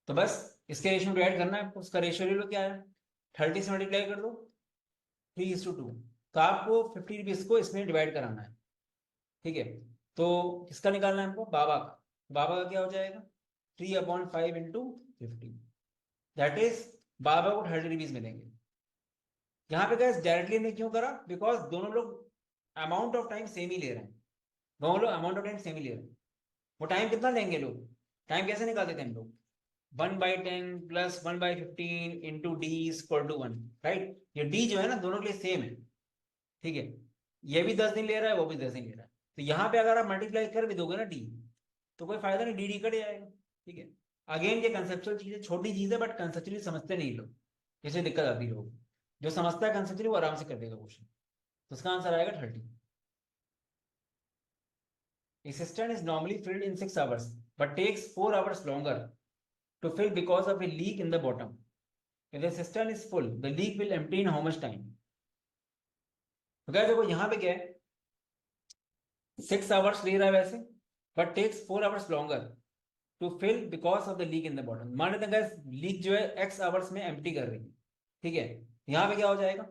तो बस इसके रेशियो में डिवाइड करना है आपको, उसका रेशियो ले लो, क्या है 30 से मल्टीप्लाई कर दो, 3:2। तो आपको 50 रुपीज को इसमें डिवाइड कराना है। ठीक है, तो किसका निकालना है हमको, बाबा का। बाबा का क्या हो जाएगा 3/5 इंटू 50, दैट इज बाबा को 30 रुपीज मिलेंगे। यहाँ पे गैस डायरेक्टली ने क्यों करा, बिकॉज दोनों लोग अमाउंट ऑफ टाइम सेम ही ले रहे हैं, दोनों लोग अमाउंट ऑफ टाइम सेम ही ले रहे हैं। वो टाइम कितना लेंगे लोग, टाइम कैसे निकालते थे हम लोग, 1/10 plus 1/15 into D equal to 1, right. ये डी जो है ना दोनों के लिए सेम है। ठीक है, ये भी 10 दिन ले रहा है, वो भी 10 दिन ले रहा है, तो यहाँ पे अगर आप मल्टीप्लाई कर भी दोगे ना डी, तो कोई फायदा नहीं, डी डी कट जाएगा। ठीक है, अगेन ये कंसेप्चुअल चीज है, छोटी चीज है, बट कंसेप्चुअली समझते नहीं लोग, इससे दिक्कत आती है। लोग जो समझता है कंसेप्चुअली वो आराम से कर देगा क्वेश्चन। तो इसका आंसर आएगा 30। A cistern is normally filled in 6 hours but takes 4 hours longer. to fill because of a leak in the bottom. If the cistern is full, the leak will empty in how much time? तो क्या देखो यहाँ पे क्या है, 6 hours ले रहा है वैसे, but takes 4 hours longer to fill because of the leak in the bottom. मान लेते हैं लीक जो है x hours में empty कर रही है, ठीक है, यहाँ पे क्या हो जाएगा,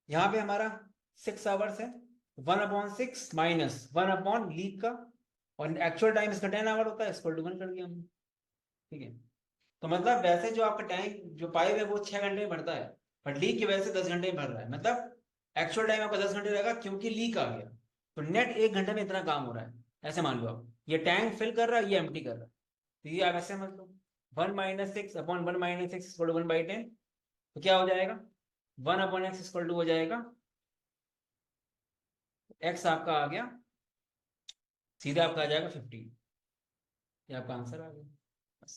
यहाँ पे हमारा 6 hours है, 1/6 माइनस 1 लीक का, और एक्चुअल टाइम इसका 10 आवर होता है, इसको 1 कर दिया हमने, ठीक है। तो मतलब वैसे जो आपका टैंक जो पाइप है वो 6 घंटे में भरता है, बट लीक की वजह से 10 घंटे में भर रहा है, मतलब एक्चुअल टाइम आपका 10 घंटे रहेगा क्योंकि लीक आ गया, तो नेट 1 घंटे में इतना काम हो रहा है। ऐसे मान लो आप, ये टैंक फिल कर रहा है, ये एम्प्टी कर रहा है, तो ये आप ऐसे समझ लो 1 - 6 अपॉन 1 - 6 = 1/10, तो क्या हो जाएगा 1/x = हो जाएगा x आपका आ गया, सीधे आपका आ जाएगा 15, ये आपका आंसर आ गया बस।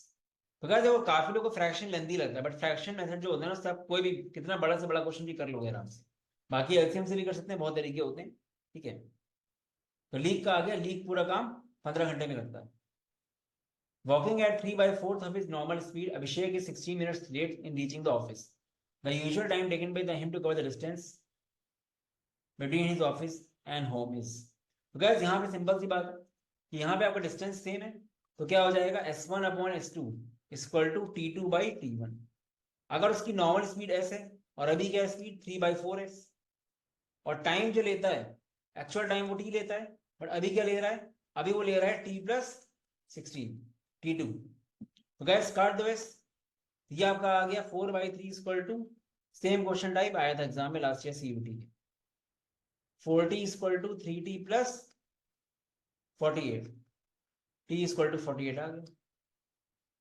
तो क्या देखो काफी लोगों को फ्रैक्शन लेंथी लगता है, बट फ्रैक्शन मेथड जो होता है ना उससे आप कोई भी कितना बड़ा से बड़ा क्वेश्चन भी कर लोगे आराम से, बाकी एलसीएम से भी कर सकते हैं, बहुत तरीके होते हैं, ठीक है। तो लीक का आ गया, लीक पूरा काम 15 घंटे में करता है। Walking at 3/4 of his normal speed, Abhishek is 16 minutes late in reaching the office. The usual time taken by him to cover the distance between his office and home is. तो guys यहाँ पे सिंपल सी बात है कि यहाँ पे आपका डिस्टेंस सेम है, तो क्या हो जाएगा S1/S2 = T2/T1। अगर उसकी नॉर्मल स्पीड s है और अभी क्या स्पीड 3/4s, और टाइम जो लेता है एक्चुअल टाइम वो t लेता है, बट अभी क्या ले रहा है, अभी वो ले रहा है t+16 T2। तो गैस काट दो इस, ये आपका आ गया 4/3 = सेम क्वेश्चन टाइप आया था एग्जाम में लास्ट ईयर सीयूटी के, 4t = 3t + 48, t = 48 आ गया।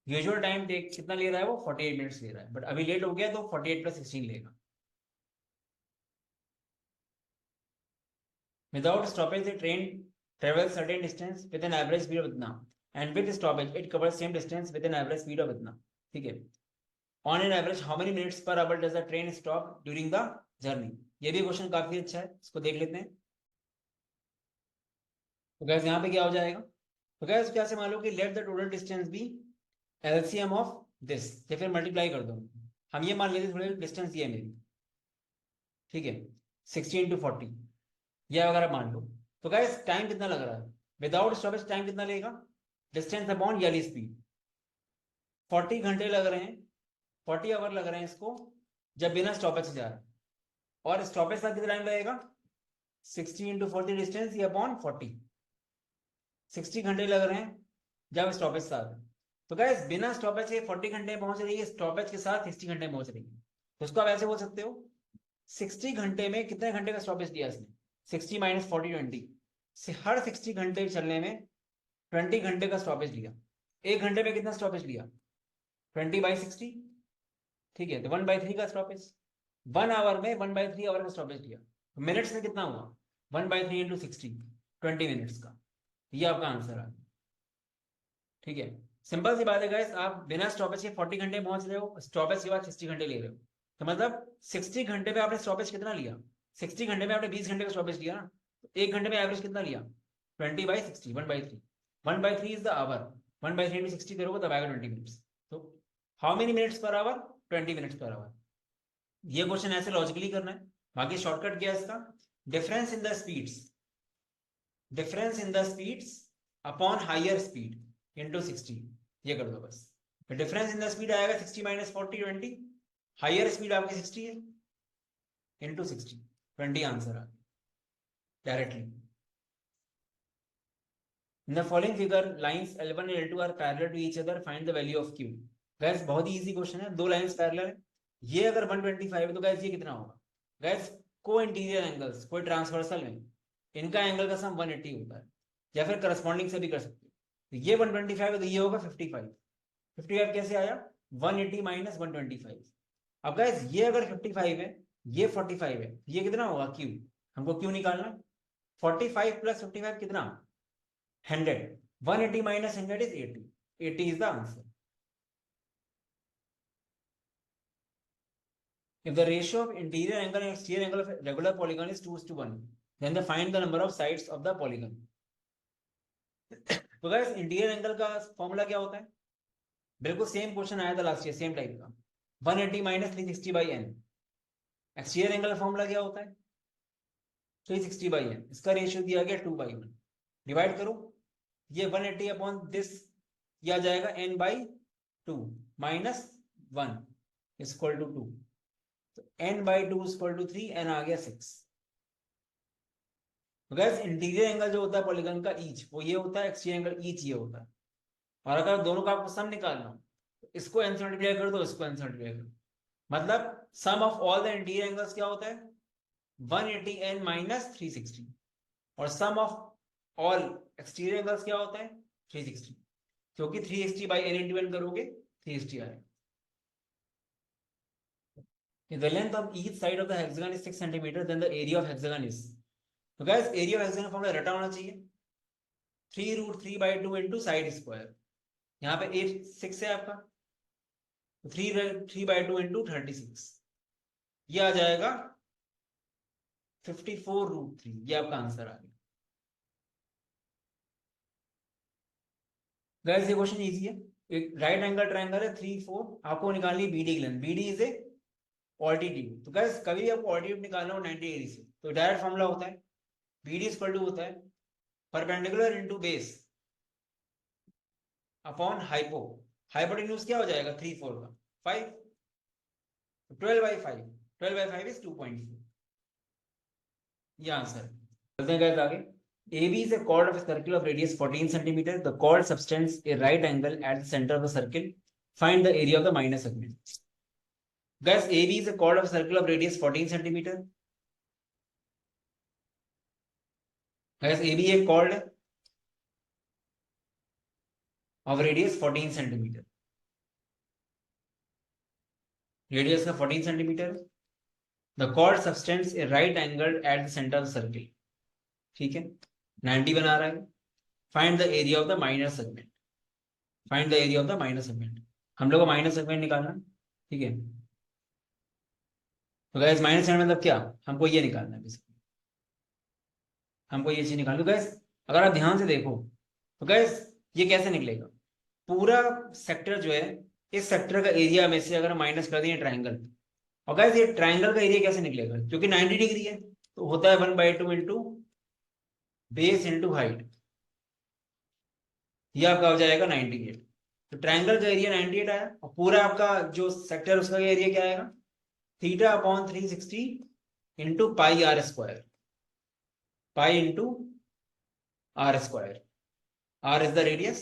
यूजुअल टाइम टेक कितना ले रहा है वो 48 मिनट्स ले रहा है, बट अभी लेट हो गया तो 48 + 16 लेगा। Without stoppage, the train travels certain distance with an average speed of इतना, and with stoppage, it covers same distance with an average speed of इतना, ठीक है। On an average, how many minutes per hour does the train stop during the journey? ये भी क्वेश्चन काफी अच्छा है, इसको देख लेते हैं। तो गैस यहाँ पे क्या हो जाएगा, तो गैस क्या से मान लो कि let the total distance be LCM of this, या फिर मल्टीप्लाई कर दो, हम ये मान लेते थोड़े डिस्टेंस ये है मेरी, ठीक है, 60 × 40 यह अगर आप मान लो, तो गाइस टाइम कितना लग रहा है विदाउट स्टॉपेज, टाइम कितना लेगा, डिस्टेंस अपॉन याली स्पीड, 40 घंटे लग रहे हैं, 40 आवर लग रहे हैं इसको जब बिना स्टॉपेज से जा रहा है, और स्टॉपेज का कितना टाइम लगेगा 60 × 40 डिस्टेंस ये अपॉन 40, 60 घंटे लग रहे हैं जब स्टॉपेज से आ रहा है। तो गाइस बिना स्टॉपेज के 40 घंटे पहुंच रही है, स्टॉपेज के साथ 60 घंटे पहुंच रही है, तो उसको आप ऐसे बोल सकते हो 60 घंटे में कितने घंटे का स्टॉपेज दिया इसने, 60 - 40 20 से हर 60 घंटे चलने में 20 घंटे का स्टॉपेज लिया, 1 घंटे में कितना स्टॉपेज लिया 20/60, ठीक है, तो 1/3 का स्टॉपेज, 1 आवर में 1/3 आवर का स्टॉपेज लिया, तो मिनट्स में कितना हुआ 1/3 × 60 20 मिनट्स का, ये आपका आंसर है, ठीक है। सिंपल सी बात है गाइस, आप बिना स्टॉपेज के 40 घंटे पहुंच रहे हो, स्टॉपेज के बाद 60 घंटे ले रहे हो, तो मतलब 60 घंटे में आपने स्टॉपेज कितना लिया, 60 घंटे में आपने 20 घंटे का स्टॉपेज लिया ना, तो 1 घंटे में एवरेज कितना लिया 20/60 1/3, 1/3 इज द आवर, 1/3 × 60 करोगे तब आएगा 20 मिनट्स, तो how many minutes per hour 20 minutes per hour. ये क्वेश्चन ऐसे लॉजिकली करना है, बाकी शॉर्टकट क्या है इसका, difference in the speeds, difference in the speeds upon higher speed into 60, ये कर दो बस, डिफरेंस इन द स्पीड आएगा 60 - 40 20, हायर स्पीड आपकी 60 है इंटू 60 20, आंसर आ गया directly. In the following figure, lines L1 and L2 are parallel to each other. Find the value of Q. Guys बहुत ही इजी क्वेश्चन है, दो लाइंस पैरेलल है, ये अगर 125 है तो गाइस ये कितना होगा, गाइस को इंटीरियर एंगल्स कोई ट्रांसवर्सल में इनका एंगल का सम 180 होता है, या फिर करस्पॉन्डिंग से भी कर सकते हो, तो ये 125 है तो ये होगा 55, 55 कैसे आया 180 - 125। अब गाइस ये अगर 55 है ये 45 है, ये कितना होगा Q, हमको Q निकालना है, 45 + 55 कितना 100, 180 - 100 is 80, 80 is the answer. If the ratio of interior angle and exterior angle of a regular polygon is 2:1, then they find the number of sides of the polygon. तो guys इंटीरियर एंगल का फॉर्मूला क्या होता है, बिल्कुल सेम क्वेश्चन आया था लास्ट ईयर, सेम टाइप का। 180 minus 360 by n, exterior angle formula क्या होता है? 360 बाई एन, इसका रेशियो दिया गया 2/1, डिवाइड करो, ये 180 अपॉन दिस, यह आ जाएगा n by 2 minus 1 equal to 2, तो n by 2 equal to 3, n आ गया 6। गैस इंटीरियर एंगल जो होता है पॉलीगन का ईच, वो ये होता है, एक्सटीरियर एंगल ईच ये होता है। और अगर दोनों का आपको सम निकालना हो, तो इसको n से मल्टीप्लाई कर दो, इसको n से मल्टीप्लाई कर दो, मतलब sum of all the interior angles क्या होता है? 180 n माइनस 360, और sum of all exterior angles क्या होता है? 360, क्योंकि 360 बाई n इंटू n करोगे 360 आएगा। If the length of each side of the hexagon is 6 centimeter, then the area of hexagon is, तो guys area of hexagon formula रटा होना चाहिए, 3√3/2 इंटू साइड स्क्वायर, यहाँ पे 6 है आपका, 3/2 इंटू 36, ये आ जाएगा 54√3, ये आपका आंसर आ गया। गाइस ये क्वेश्चन इजी है, एक राइट एंगल ट्रायंगल है 3 4, आपको निकालनी बीडी की length, BD is a altitude. तो गाइस कभी भी आपको ऑल्टीट्यूड निकालना हो 90 डिग्री से, तो डायरेक्ट फॉर्मूला होता है बीडी इक्वल टू होता है perpendicular into base upon hypo, hypotenuse क्या हो जाएगा 3 4 का 5, 12/5, 12/5 इज 2.4, ये आंसर। चलते हैं गाइस आगे। AB is a chord of a circle of radius 14 centimeter. The chord subtends a right angle at the center of the circle. Find the area of the minor segment. Guys, AB is a chord of a circle of radius 14 centimeter. Guys, AB एक chord of radius 14 centimeter. Radius का 14 centimeter. The chord subtends a right angle at the center of the circle. ठीक है, 90 बना रहा है। Find the area of the minor segment. Find the area of the minor segment. हम लोग को माइनर सेगमेंट निकालना, ठीक है। तो गाइस माइनर सेगमेंट मतलब क्या? हमको ये निकालना है, हमको ये चीज निकालनी। गैस अगर आप ध्यान से देखो तो गैस ये कैसे निकलेगा, पूरा सेक्टर जो है, इस सेक्टर का एरिया में से अगर माइनस कर दिए ट्राइंगल, और गैस ये ट्राइंगल का एरिया कैसे निकलेगा, क्योंकि 90 डिग्री है तो होता है 1/2 इंटू बेस इंटू हाइट, ये आपका हो जाएगा 98। तो ट्राइंगल का एरिया 98 आया, और पूरा आपका जो सेक्टर उसका एरिया क्या आएगा, theta upon 360 into pi R square, pi into R square, R is the radius,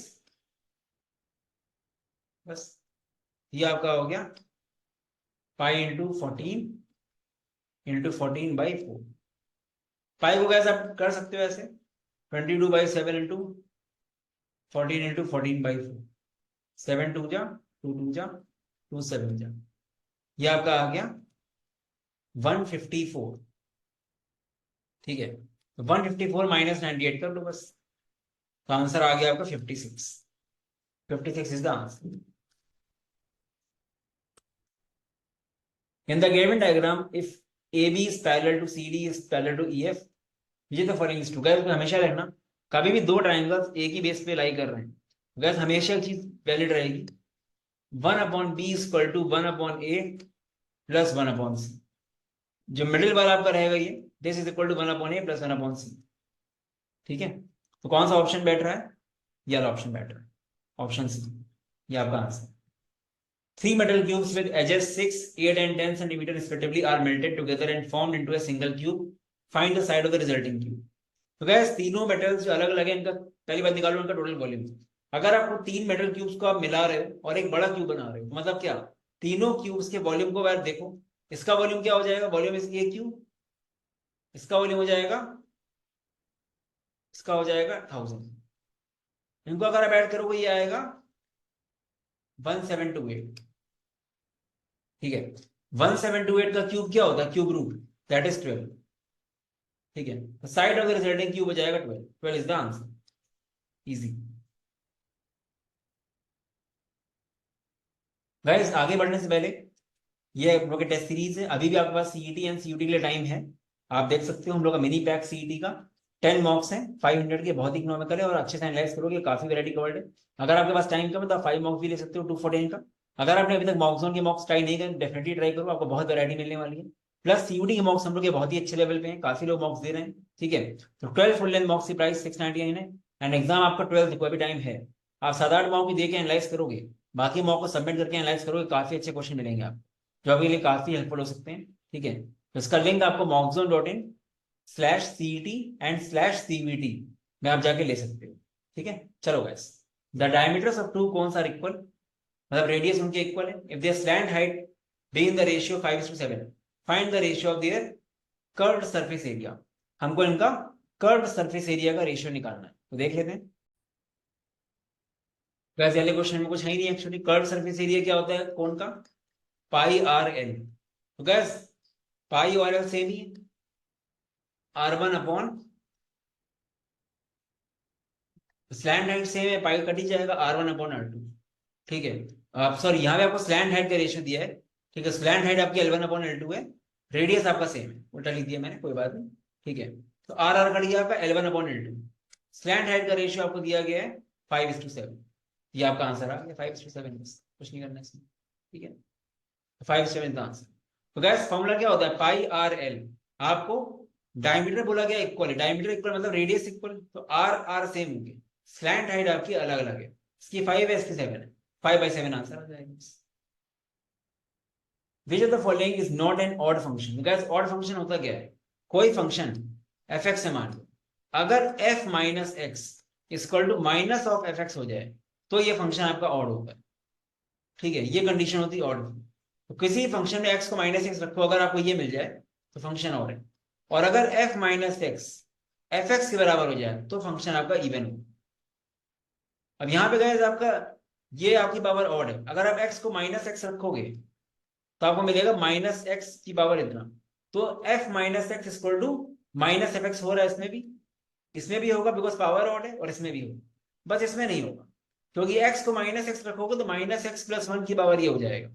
बस ये आपका हो गया पाई इंटू 14 इंटू 14/4। पाई को कैसे आप कर सकते हो ऐसे, 22/7 इंटू 14 इंटू 14/4, 7 2 जा 2 2 जा 2 7 जा, ये आपका आ गया 154। ठीक है, तो 154 माइनस 98 कर लो बस, तो आंसर आ गया आपका 56। 56 is the answer. In the given diagram, if AB is parallel to CD is parallel to EF, ये तो फॉलोइंग इज टू। गैस हमेशा रखना, कभी भी दो ट्राइंगल्स एक ही बेस पे लाई कर रहे हैं, गैस हमेशा एक चीज वैलिड रहेगी, 1/B equal to 1/A plus 1/C। जो मिडिल वाला आपका रहेगा ये, this is equal to 1/A plus 1/C। ठीक है, तो कौन सा ऑप्शन बैठ रहा है, ये वाला ऑप्शन बैठ रहा है, ऑप्शन सी, ये आपका answer. 3 metal cubes with edges 6, 8 and 10 centimeter respectively are melted together and formed into a single cube. Find the side of the resulting cube. तो गैस तीनों मेटल्स जो अलग अलग है, इनका पहली बात निकालो इनका टोटल वॉल्यूम। अगर आपको 3 मेटल क्यूब्स को आप मिला रहे हो और एक बड़ा क्यूब बना रहे हो, मतलब क्या, तीनों क्यूब्स के वॉल्यूम को यार देखो, इसका वॉल्यूम क्या हो जाएगा, वॉल्यूम इज ए क्यूब, इसका वॉल्यूम हो जाएगा, इसका हो जाएगा 1000, इनको अगर आप ऐड करोगे ये आएगा 1728। ठीक है, 1728 का क्यूब क्या होता है, क्यूब रूट, दैट इज 12। ठीक है, तो side of the resulting cube हो जाएगा 12, 12 is the answer, easy. Guys आगे बढ़ने से पहले, ये हम लोग की टेस्ट सीरीज है, अभी भी आपके पास सीईटी एंड सीयूटी के लिए टाइम है, आप देख सकते हो हम लोग का मिनी पैक सीईटी का, 10 मॉक्स हैं 500 के, बहुत इकोनॉमिकल है और अच्छे से एनालाइज करोगे, काफी वैरायटी कवर्ड है। अगर आपके पास टाइम कम है तो आप 5 मॉक्स भी ले सकते हो 214 का। अगर आपने अभी तक मॉक जोन के मॉक्स ट्राई नहीं करे, डेफिनेटली ट्राई करो, आपको बहुत वैरायटी मिलने वाली है। प्लस सीयूटी के मॉक्स हम लोग के बहुत ही अच्छे लेवल पे हैं, काफी लोग मॉक्स दे रहे हैं, ठीक है। तो 12 फुल लेंथ मॉक्स की प्राइस 699 है, एंड एग्जाम आपका 12 को अभी टाइम है, आप 7-8 मॉक भी दे के एनालाइज करोगे, बाकी मॉक को सबमिट करके एनालाइज करोगे, काफी अच्छे क्वेश्चन मिलेंगे आप, जो आपके लिए काफी हेल्पफुल हो सकते हैं, ठीक है। तो इसका लिंक आपको mockzone.in/CET एंड /CVT में आप जाके ले सकते हो, ठीक है। चलो guys, the diameters of two cones are equal, मतलब रेडियस उनके इक्वल है, if their slant height be in the ratio 5:7, find the ratio of their curved surface area. हमको इनका कर्व्ड सरफेस एरिया का रेशियो निकालना है, तो देख लेते हैं। वैसे वाले क्वेश्चन में कुछ है ही नहीं एक्चुअली। कर्व्ड सरफेस एरिया क्या होता है कोन का? पाई आर एल। तो गैस पाई और एल सेम ही है, R1 upon slant height same है, पाई कट ही जाएगा, R1 अपॉन R2, ठीक है। आप सॉरी, यहाँ पे आपको स्लैंट हाइट का रेशियो दिया है, ठीक है। स्लैंट हाइट आपकी L1 अपॉन L2 है, रेडियस आपका सेम है, उल्टा लिख दिया मैंने, कोई बात नहीं, ठीक है। तो आर आर कट गया आपका L1 upon L2, slant height का रेशियो आपको दिया गया है 5:7, ये आपका आंसर आ गया 5:7, बस कुछ नहीं करना इसमें, ठीक है। 5:7 का आंसर। तो गैस फॉर्मूला क्या होता है? पाई आर एल। आपको डायमीटर बोला गया इक्वल है, डायमीटर इक्वल मतलब रेडियस इक्वल, तो आर आर सेम होंगे, स्लैंट हाइट आपकी अलग अलग है, इसकी 5 है इसकी 7 है, 5/7 आंसर आ जाएगा। Which of the following is not an odd function? Guys odd function होता क्या है? कोई फंक्शन एफ एक्स है मान लो, अगर f minus x equal to minus of f x हो जाए तो ये फंक्शन आपका ऑड होगा, ठीक है। ये कंडीशन होती है ऑड की। तो किसी फंक्शन में एक्स को -x रखो, अगर आपको ये मिल जाए तो फंक्शन ऑड है, और अगर f minus x F x के बराबर हो जाए तो फंक्शन आपका इवन हो। अब यहाँ पे गाइस आपका ये आपकी पावर ऑड है, अगर आप एक्स को -x रखोगे तो आपको मिलेगा -x की पावर इतना, तो f minus x equal to minus f x हो रहा है, इसमें भी होगा बिकॉज पावर ऑड है, और इसमें भी होगा, बस इसमें नहीं होगा, क्योंकि x को -x रखोगे तो -x+1 की पावर ये हो जाएगा,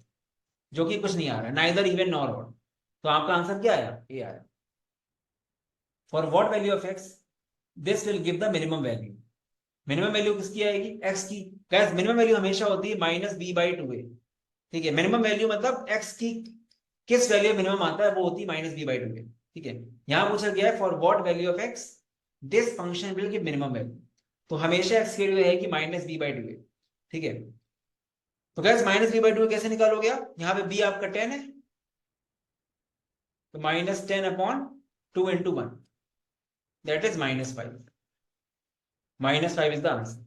जो कि कुछ नहीं आ रहा है, नाइदर इवन नॉर ऑड। तो आपका आंसर क्या आया? ए आया। For what value of x this will give the minimum value. Minimum value किसकी आएगी? x की। गैस मिनिमम वैल्यू हमेशा होती है -b/2a, ठीक है। मिनिमम वैल्यू मतलब x की किस वैल्यू मिनिमम आता है वो होती है -b/2a, ठीक है। यहां पूछा गया है for what value of x this function will give minimum value, तो हमेशा x की वैल्यू है कि -b/2a, ठीक है। तो गैस -b/2 कैसे निकालोगे आप? यहाँ पे b आपका 10 है, तो -10/2 into 1, that is -5. -5 is the answer.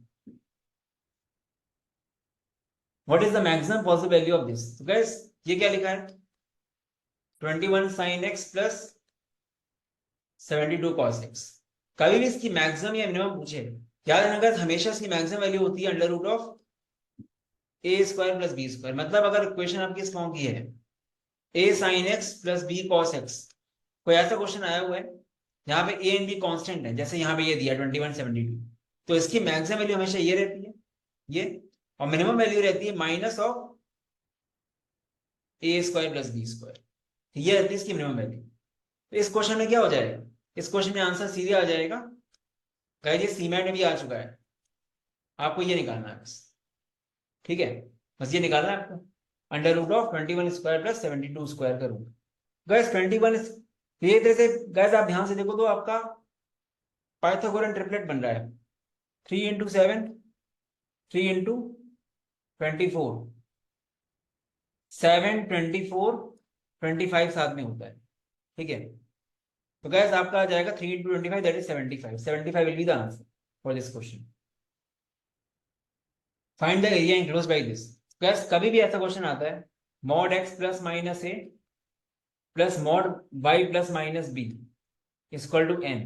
What is the maximum possible value of this? तो गैस ये क्या लिखा है? 21 sin x plus 72 cos x। कभी भी इसकी मैक्सिमम या मिनिमम पूछे, याद रखना गैस हमेशा इसकी मैक्सिमम वैल्यू होती है √a² + b²। मतलब अगर इक्वेशन आपकी इस फॉर्म की है a sin x plus b cos x, कोई ऐसा क्वेश्चन आया हुआ है यहाँ पे a एंड b कांस्टेंट है, जैसे यहाँ पे ये दिया 21/72, तो इसकी मैक्सिमम वैल्यू हमेशा ये रहती है, ये, और मिनिमम वैल्यू रहती है माइनस ऑफ a² + b², ये रहती है इसकी मिनिमम वैल्यू। तो इस क्वेश्चन में क्या हो जाएगा? इस क्वेश्चन में आंसर सीधे आ जाएगा, गाइस ये सीमेट में भी आ चुका है, आपको ये निकालना है बस, ठीक है। बस ये निकालना है आपको, √21² + 72² का रूट। गैस 21 ये तरह से गैस आप ध्यान से देखो तो आपका पाइथागोरन ट्रिपलेट बन रहा है, 3 × 7 3 × 24 7 24 25 साथ में होता है, ठीक है। तो गैस आपका आ जाएगा 3 × 25 that is 75 will be the answer for this question. Find the area enclosed by this. Gas कभी भी ऐसा क्वेश्चन आता है mod x + -a plus mod y + -b equal to n,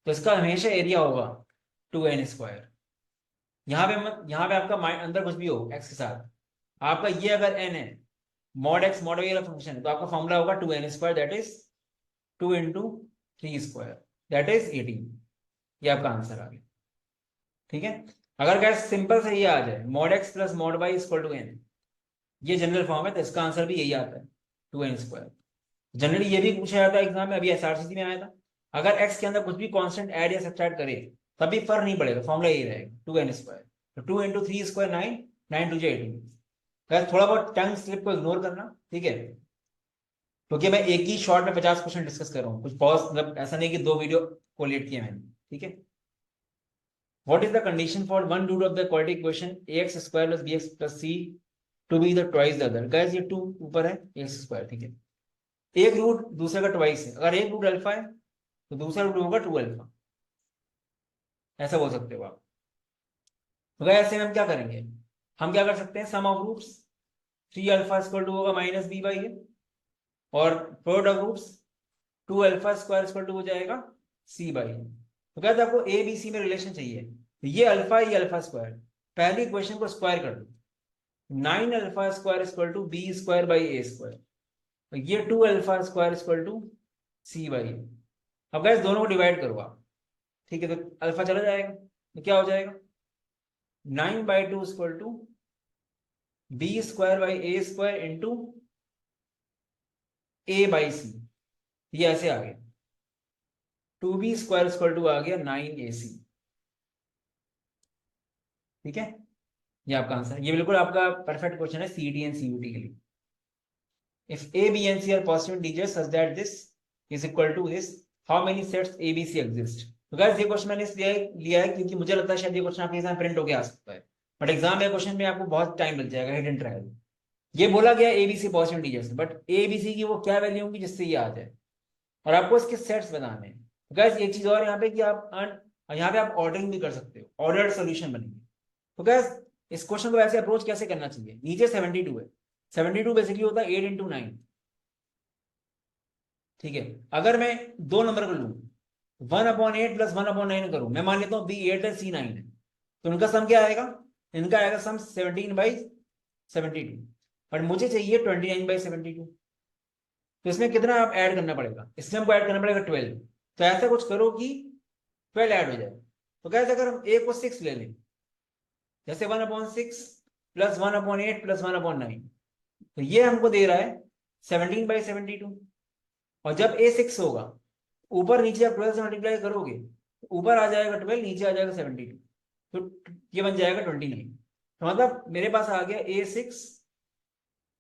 तो इसका हमेशा एरिया होगा 2n²। यहाँ पे आपका अंदर कुछ भी हो x के साथ, आपका ये अगर n है, mod x mod y वाला फंक्शन है, तो आपका फॉर्मूला होगा 2n² that is 2 × 3² that is 18। ये आपका आंसर आ गया, ठीक है। अगर गैस सिंपल से ये आ जाए mod x + mod y = n, ये जनरल फॉर्म है, तो इसका आंसर भी यही आता है 2n²। जनरली ये भी पूछा जाता है एग्जाम में, अभी एसआरसीसी में आया था अगर x के अंदर कुछ भी कांस्टेंट ऐड या सब्ट्रैक्ट करे तभी फर्क नहीं पड़ेगा, फॉर्मूला यही रहेगा 2n²। तो 2 × 3² 9, 9 2 18। थोड़ा बहुत टंग स्लिप को इग्नोर करना, ठीक है, क्योंकि मैं एक ही शॉर्ट में 50 क्वेश्चन डिस्कस कर रहा हूँ, कुछ पॉज, मतलब ऐसा नहीं कि 2 वीडियो कोलेट किए मैंने, ठीक है। What is the condition for one root of the quadratic equation ax square plus bx plus c to be the twice the other? Guys ये 2 ऊपर है x², ठीक है। एक रूट दूसरे का ट्वाइस है, अगर एक रूट अल्फा है तो दूसरा रूट होगा 2 अल्फा, ऐसा बोल सकते हो आप। तो guys ऐसे में हम क्या करेंगे, हम क्या कर सकते हैं, sum of roots 3 alpha equal to होगा माइनस बी बाई ए, और product of roots 2 alpha square equal to हो जाएगा सी बाई ए। तो कहते आपको ए बी सी में रिलेशन चाहिए, तो ये अल्फा स्क्वायर, पहली इक्वेशन को स्क्वायर कर दो, 9 alpha square equal to B square by A square, तो ये 2 alpha square equal to C by A. अब गैस दोनों को डिवाइड करो आप, ठीक है, तो अल्फा चला जाएगा, तो क्या हो जाएगा 9/2 equal to B square by A square into A by C, ये ऐसे आ गया 2b स्क्वायर इक्वल टू आ गया 9ac, ठीक है। ये आपका आंसर, ये बिल्कुल आपका परफेक्ट क्वेश्चन है सीईटी एंड सीयूटी के लिए। If a b and c are positive integers such that this is equal to this, how many sets a b c exist? तो गाइस ये क्वेश्चन मैंने इसलिए लिया है क्योंकि मुझे लगता है शायद ये क्वेश्चन आपके एग्जाम प्रिंट होके आ सकता है, बट एग्जाम में क्वेश्चन में आपको बहुत टाइम लग जाएगा, हिडन ट्रायल। ये बोला गया A B C positive integers, but A B C की वो क्या वैल्यू होगी जिससे ये आ जाए, और आपको इसके सेट्स बनाने हैं। गाइस एक चीज और यहाँ पे कि आप यहाँ पे आप ऑर्डरिंग भी कर सकते हो, ऑर्डर्ड सॉल्यूशन बनेंगे। तो गाइस इस क्वेश्चन को वैसे अप्रोच कैसे करना चाहिए, नीचे 72 है, 72 बेसिकली होता है 8 × 9, ठीक है। अगर मैं दो नंबर को लूं 1/8 प्लस 1/9 करूं, मैं मान लेता हूं बी 8 है सी 9 है, तो इनका सम क्या आएगा, इनका आएगा सम 17/72, बट मुझे चाहिए 29/72। तो इसमें कितना आप ऐड करना पड़ेगा, इसमें हमको ऐड करना पड़ेगा 12। तो ऐसा कुछ करो कि 12 ऐड हो जाए। तो कैसे, अगर हम a को 6 ले लें, जैसे 1/6 प्लस 1/8 प्लस 1/9, तो ये हमको दे रहा है 17/72। और जब a 6 होगा, ऊपर नीचे आप 12 से मल्टीप्लाई करोगे, तो ऊपर आ जाएगा 12, नीचे आ जाएगा 72, तो ये बन जाएगा 29। तो मतलब मेरे पास आ गया a6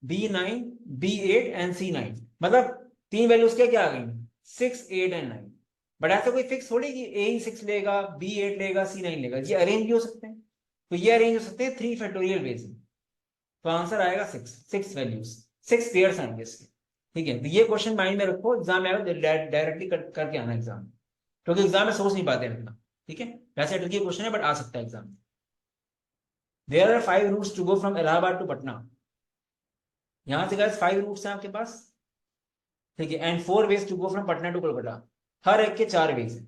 b9 b8 and c9, मतलब तीन वैल्यूज क्या क्या आ गई 6 8 एंड 9। बट ऐसा कोई फिक्स थोड़ी कि a ही 6 लेगा b8 लेगा c9 लेगा, ये अरेंज भी हो सकते हैं। तो ये अरेंज हो सकते हैं 3 फैक्टोरियल वेज में। तो आंसर आएगा 6 वैल्यूज, 6 पेयर्स आएंगे इसके, ठीक है। तो ये क्वेश्चन माइंड में रखो, एग्जाम में डायरेक्टली करके आना एग्जाम में, क्योंकि एग्जाम में सोच नहीं पाते हैं इतना, ठीक है। वैसे ट्रिकी क्वेश्चन है बट आ सकता है एग्जाम में। There are 5 routes to go from Allahabad to Patna, यहां से गाइस 5 रूट्स हैं आपके पास, ठीक है, and 4 ways to go from Patna to Kolkata, हर एक के 4 वेज हैं।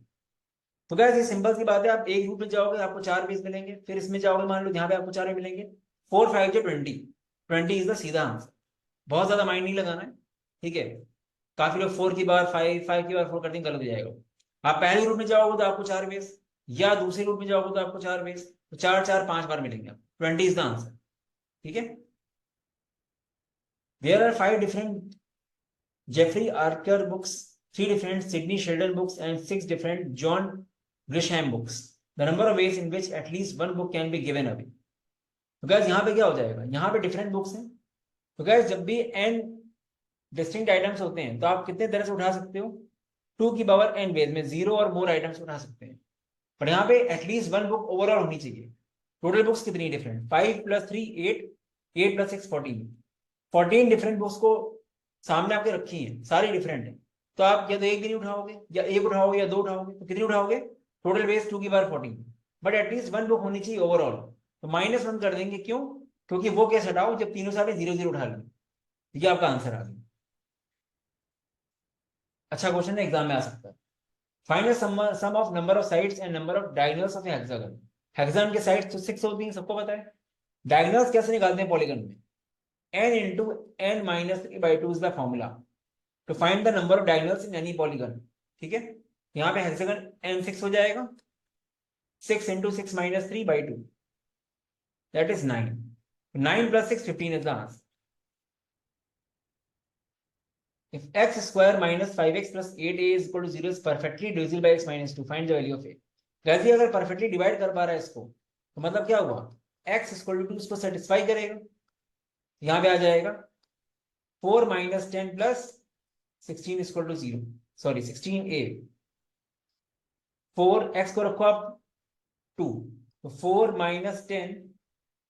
तो गाइस ये सिंपल सी बात है, आप एक रूट में जाओगे आपको 4 वेज मिलेंगे, फिर इसमें जाओगे मान लो यहाँ पे आपको 4 मिलेंगे, 4 5 जो 20, 20 इज द सीधा आंसर। बहुत ज्यादा माइंड नहीं लगाना है, ठीक है। काफी लोग 4 की बार 5, 5 की बार 4 करते गलत हो जाएगा। आप पहले रूट में जाओगे तो आपको 4 वेज, या दूसरे रूट में जाओगे तो आपको 4 वेज, तो 4 4 5 बार मिलेंगे, 20 इज द आंसर, ठीक है। There are 5 different Jeffrey Archer books, 3 different Sidney Sheldon books, and 6 different John Grisham books. The number of ways in which at least one book can be given away. तो गैस यहाँ पे क्या हो जाएगा, यहाँ पे डिफरेंट बुक्स हैं, तो गैस जब भी n डिस्टिंक्ट आइटम्स होते हैं तो आप कितने तरह से उठा सकते हो, 2 की पावर n वेज में 0 और मोर आइटम्स उठा सकते हैं। पर यहाँ पे एटलीस्ट वन बुक ओवरऑल होनी चाहिए। टोटल बुक्स कितनी डिफरेंट, 5 + 3 8, 8 + 6 14, 14 डिफरेंट बुक्स को सामने आपके रखी हैं, सारी डिफरेंट है। तो आप या तो एक भी नहीं उठाओगे, या एक उठाओगे या दो उठाओगे, तो कितनी उठाओगे, टोटल वेज 2 की बार 14, बट एटलीस्ट वन बुक होनी चाहिए ओवरऑल। तो -1 कर देंगे, क्यों, क्योंकि वो केस हटाओ जब तीनों सारे 0 0 उठा लें। ये आपका आंसर आ गया। अच्छा क्वेश्चन है, एग्जाम में आ सकता है। Find sum of number of sides and number of diagonals of hexagon. Hexagon के साइड्स तो 6 होती हैं, सबको पता है। डायगोनल्स कैसे निकालते हैं पॉलीगन में, n into n minus 3/2 is the formula to find the number of diagonals in any polygon, ठीक है। यहाँ पे हेक्सागन n6 हो जाएगा, 6 into 6 minus 3/2, that is 9, 9 + 6 15 is the answer। if x square minus 5x plus 8a is equal to 0 is perfectly divisible by x minus 2, find the value of a। वैसे अगर परफेक्टली डिवाइड कर पा रहा है इसको तो मतलब क्या हुआ, x इक्वल टू 2 इसको सेटिस्फाई करेगा, यहां पे आ जाएगा 4 minus 10 plus 16 equal to 0, sorry 16a, 4x को रखो आप 2, तो 4 minus 10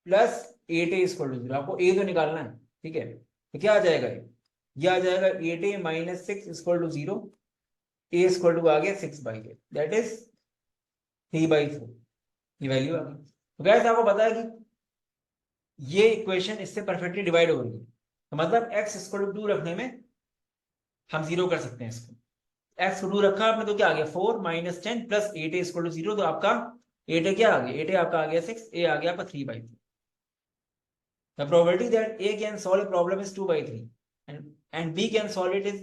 plus 8a equal to 0, आपको a तो निकालना है, ठीक है, तो क्या आ जाएगा ये आ जाएगा 8a minus 6 equal to 0, a equal to आ गया 6/8, दैट इज 3/4, ये वैल्यू आ गई। तो गैस आपको पता है कि ये इक्वेशन इससे परफेक्टली डिवाइड हो रही है, तो मतलब x इक्वल टू 2 रखने में हम 0 कर सकते हैं इसको, x को 2 रखा आपने तो क्या आ गया 4 minus 10 plus 8a equal to 0, तो आपका 8a क्या आ गया, 8a आपका आ गया 6, a आ गया आपका 3/3। The probability that A can solve a problem is 2/3 and B can solve it is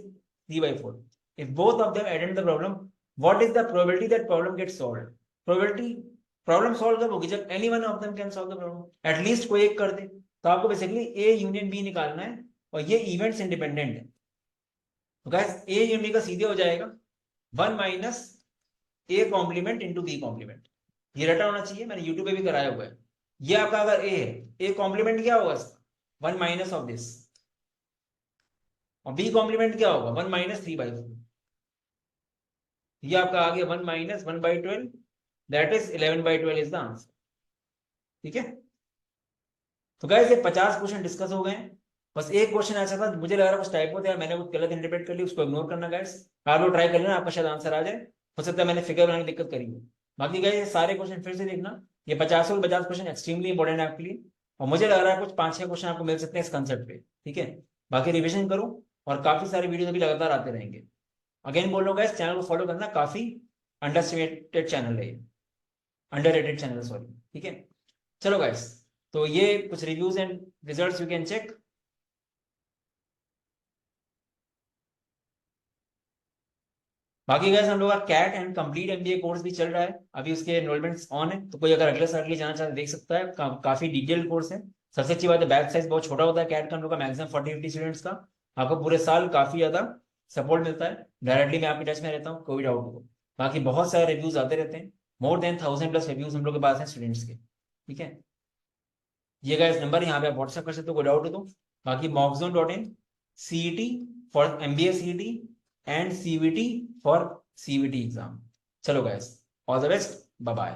3/4. If both of them attend the problem, what is the probability that problem gets solved? Probability problem solve कब होगी, जब any one of them can solve the problem, at least कोई एक कर दे। तो आपको बेसिकली A यूनियन B निकालना है और ये इवेंट्स इंडिपेंडेंट है, तो गाइस A यूनियन B का सीधे हो जाएगा 1 minus A complement into B complement, ये रटा होना चाहिए, मैंने यूट्यूब पे भी कराया हुआ है। ये आपका अगर a है, a कॉम्प्लीमेंट क्या होगा इसका 1 माइनस ऑफ दिस, और b कॉम्प्लीमेंट क्या होगा 1 माइनस 3/4, ये आपका आ गया 1 minus 1/12, that is 11/12 is the answer, ठीक है। तो गाइस ये 50 क्वेश्चन डिस्कस हो गए हैं, बस एक क्वेश्चन ऐसा था मुझे लग रहा है कुछ टाइप होता है, मैंने कुछ गलत इंटरप्रेट कर लिया, उसको इग्नोर करना गाइस, आप लोग ट्राई कर लेना, आपका शायद आंसर आ जाए, हो सकता है मैंने फिगर बनाने की दिक्कत करी हो। बाकी गाइस ये सारे क्वेश्चन फिर से देखना, ये 50 क्वेश्चन एक्सट्रीमली इंपॉर्टेंट है आपके लिए, और मुझे लग रहा है कुछ 5-6 क्वेश्चन आपको मिल सकते हैं इस कंसेप्ट पे, ठीक है। बाकी रिविजन करो और काफी सारे वीडियो अभी लगातार आते रहेंगे। अगेन बोल रहा हूँ गाइस, चैनल को फॉलो करना, काफी अंडरएस्टिमेटेड चैनल है ये, अंडररेटेड चैनल सॉरी, ठीक है। चलो गाइस, तो ये कुछ reviews and results you can check. बाकी गाइस हम लोग का CAT and complete MBA course भी चल रहा है, अभी उसके एनरोलमेंट्स ऑन है, तो कोई अगर अगले साल के लिए जाना चाहते देख सकता है, काफी डिटेल कोर्स है। सबसे अच्छी बात है बैच साइज बहुत छोटा होता है कैट का, हम लोग का मैक्सिमम 40-50 स्टूडेंट्स का, आपको पूरे साल काफी ज्यादा सपोर्ट मिलता है, डायरेक्टली मैं आपके टच में रहता हूँ कोई डाउट हो। बाकी बहुत सारे रिव्यूज आते रहते हैं, मोर देन 1000+ रिव्यूज हम लोग के पास है स्टूडेंट्स के, ठीक है। ये गाइस नंबर यहाँ पे आप व्हाट्सएप कर सकते हो, कोई डाउट हो तो। बाकी mockzone.in CET for MBA CET and CVT for CVT exam. चलो guys, all the best, bye bye.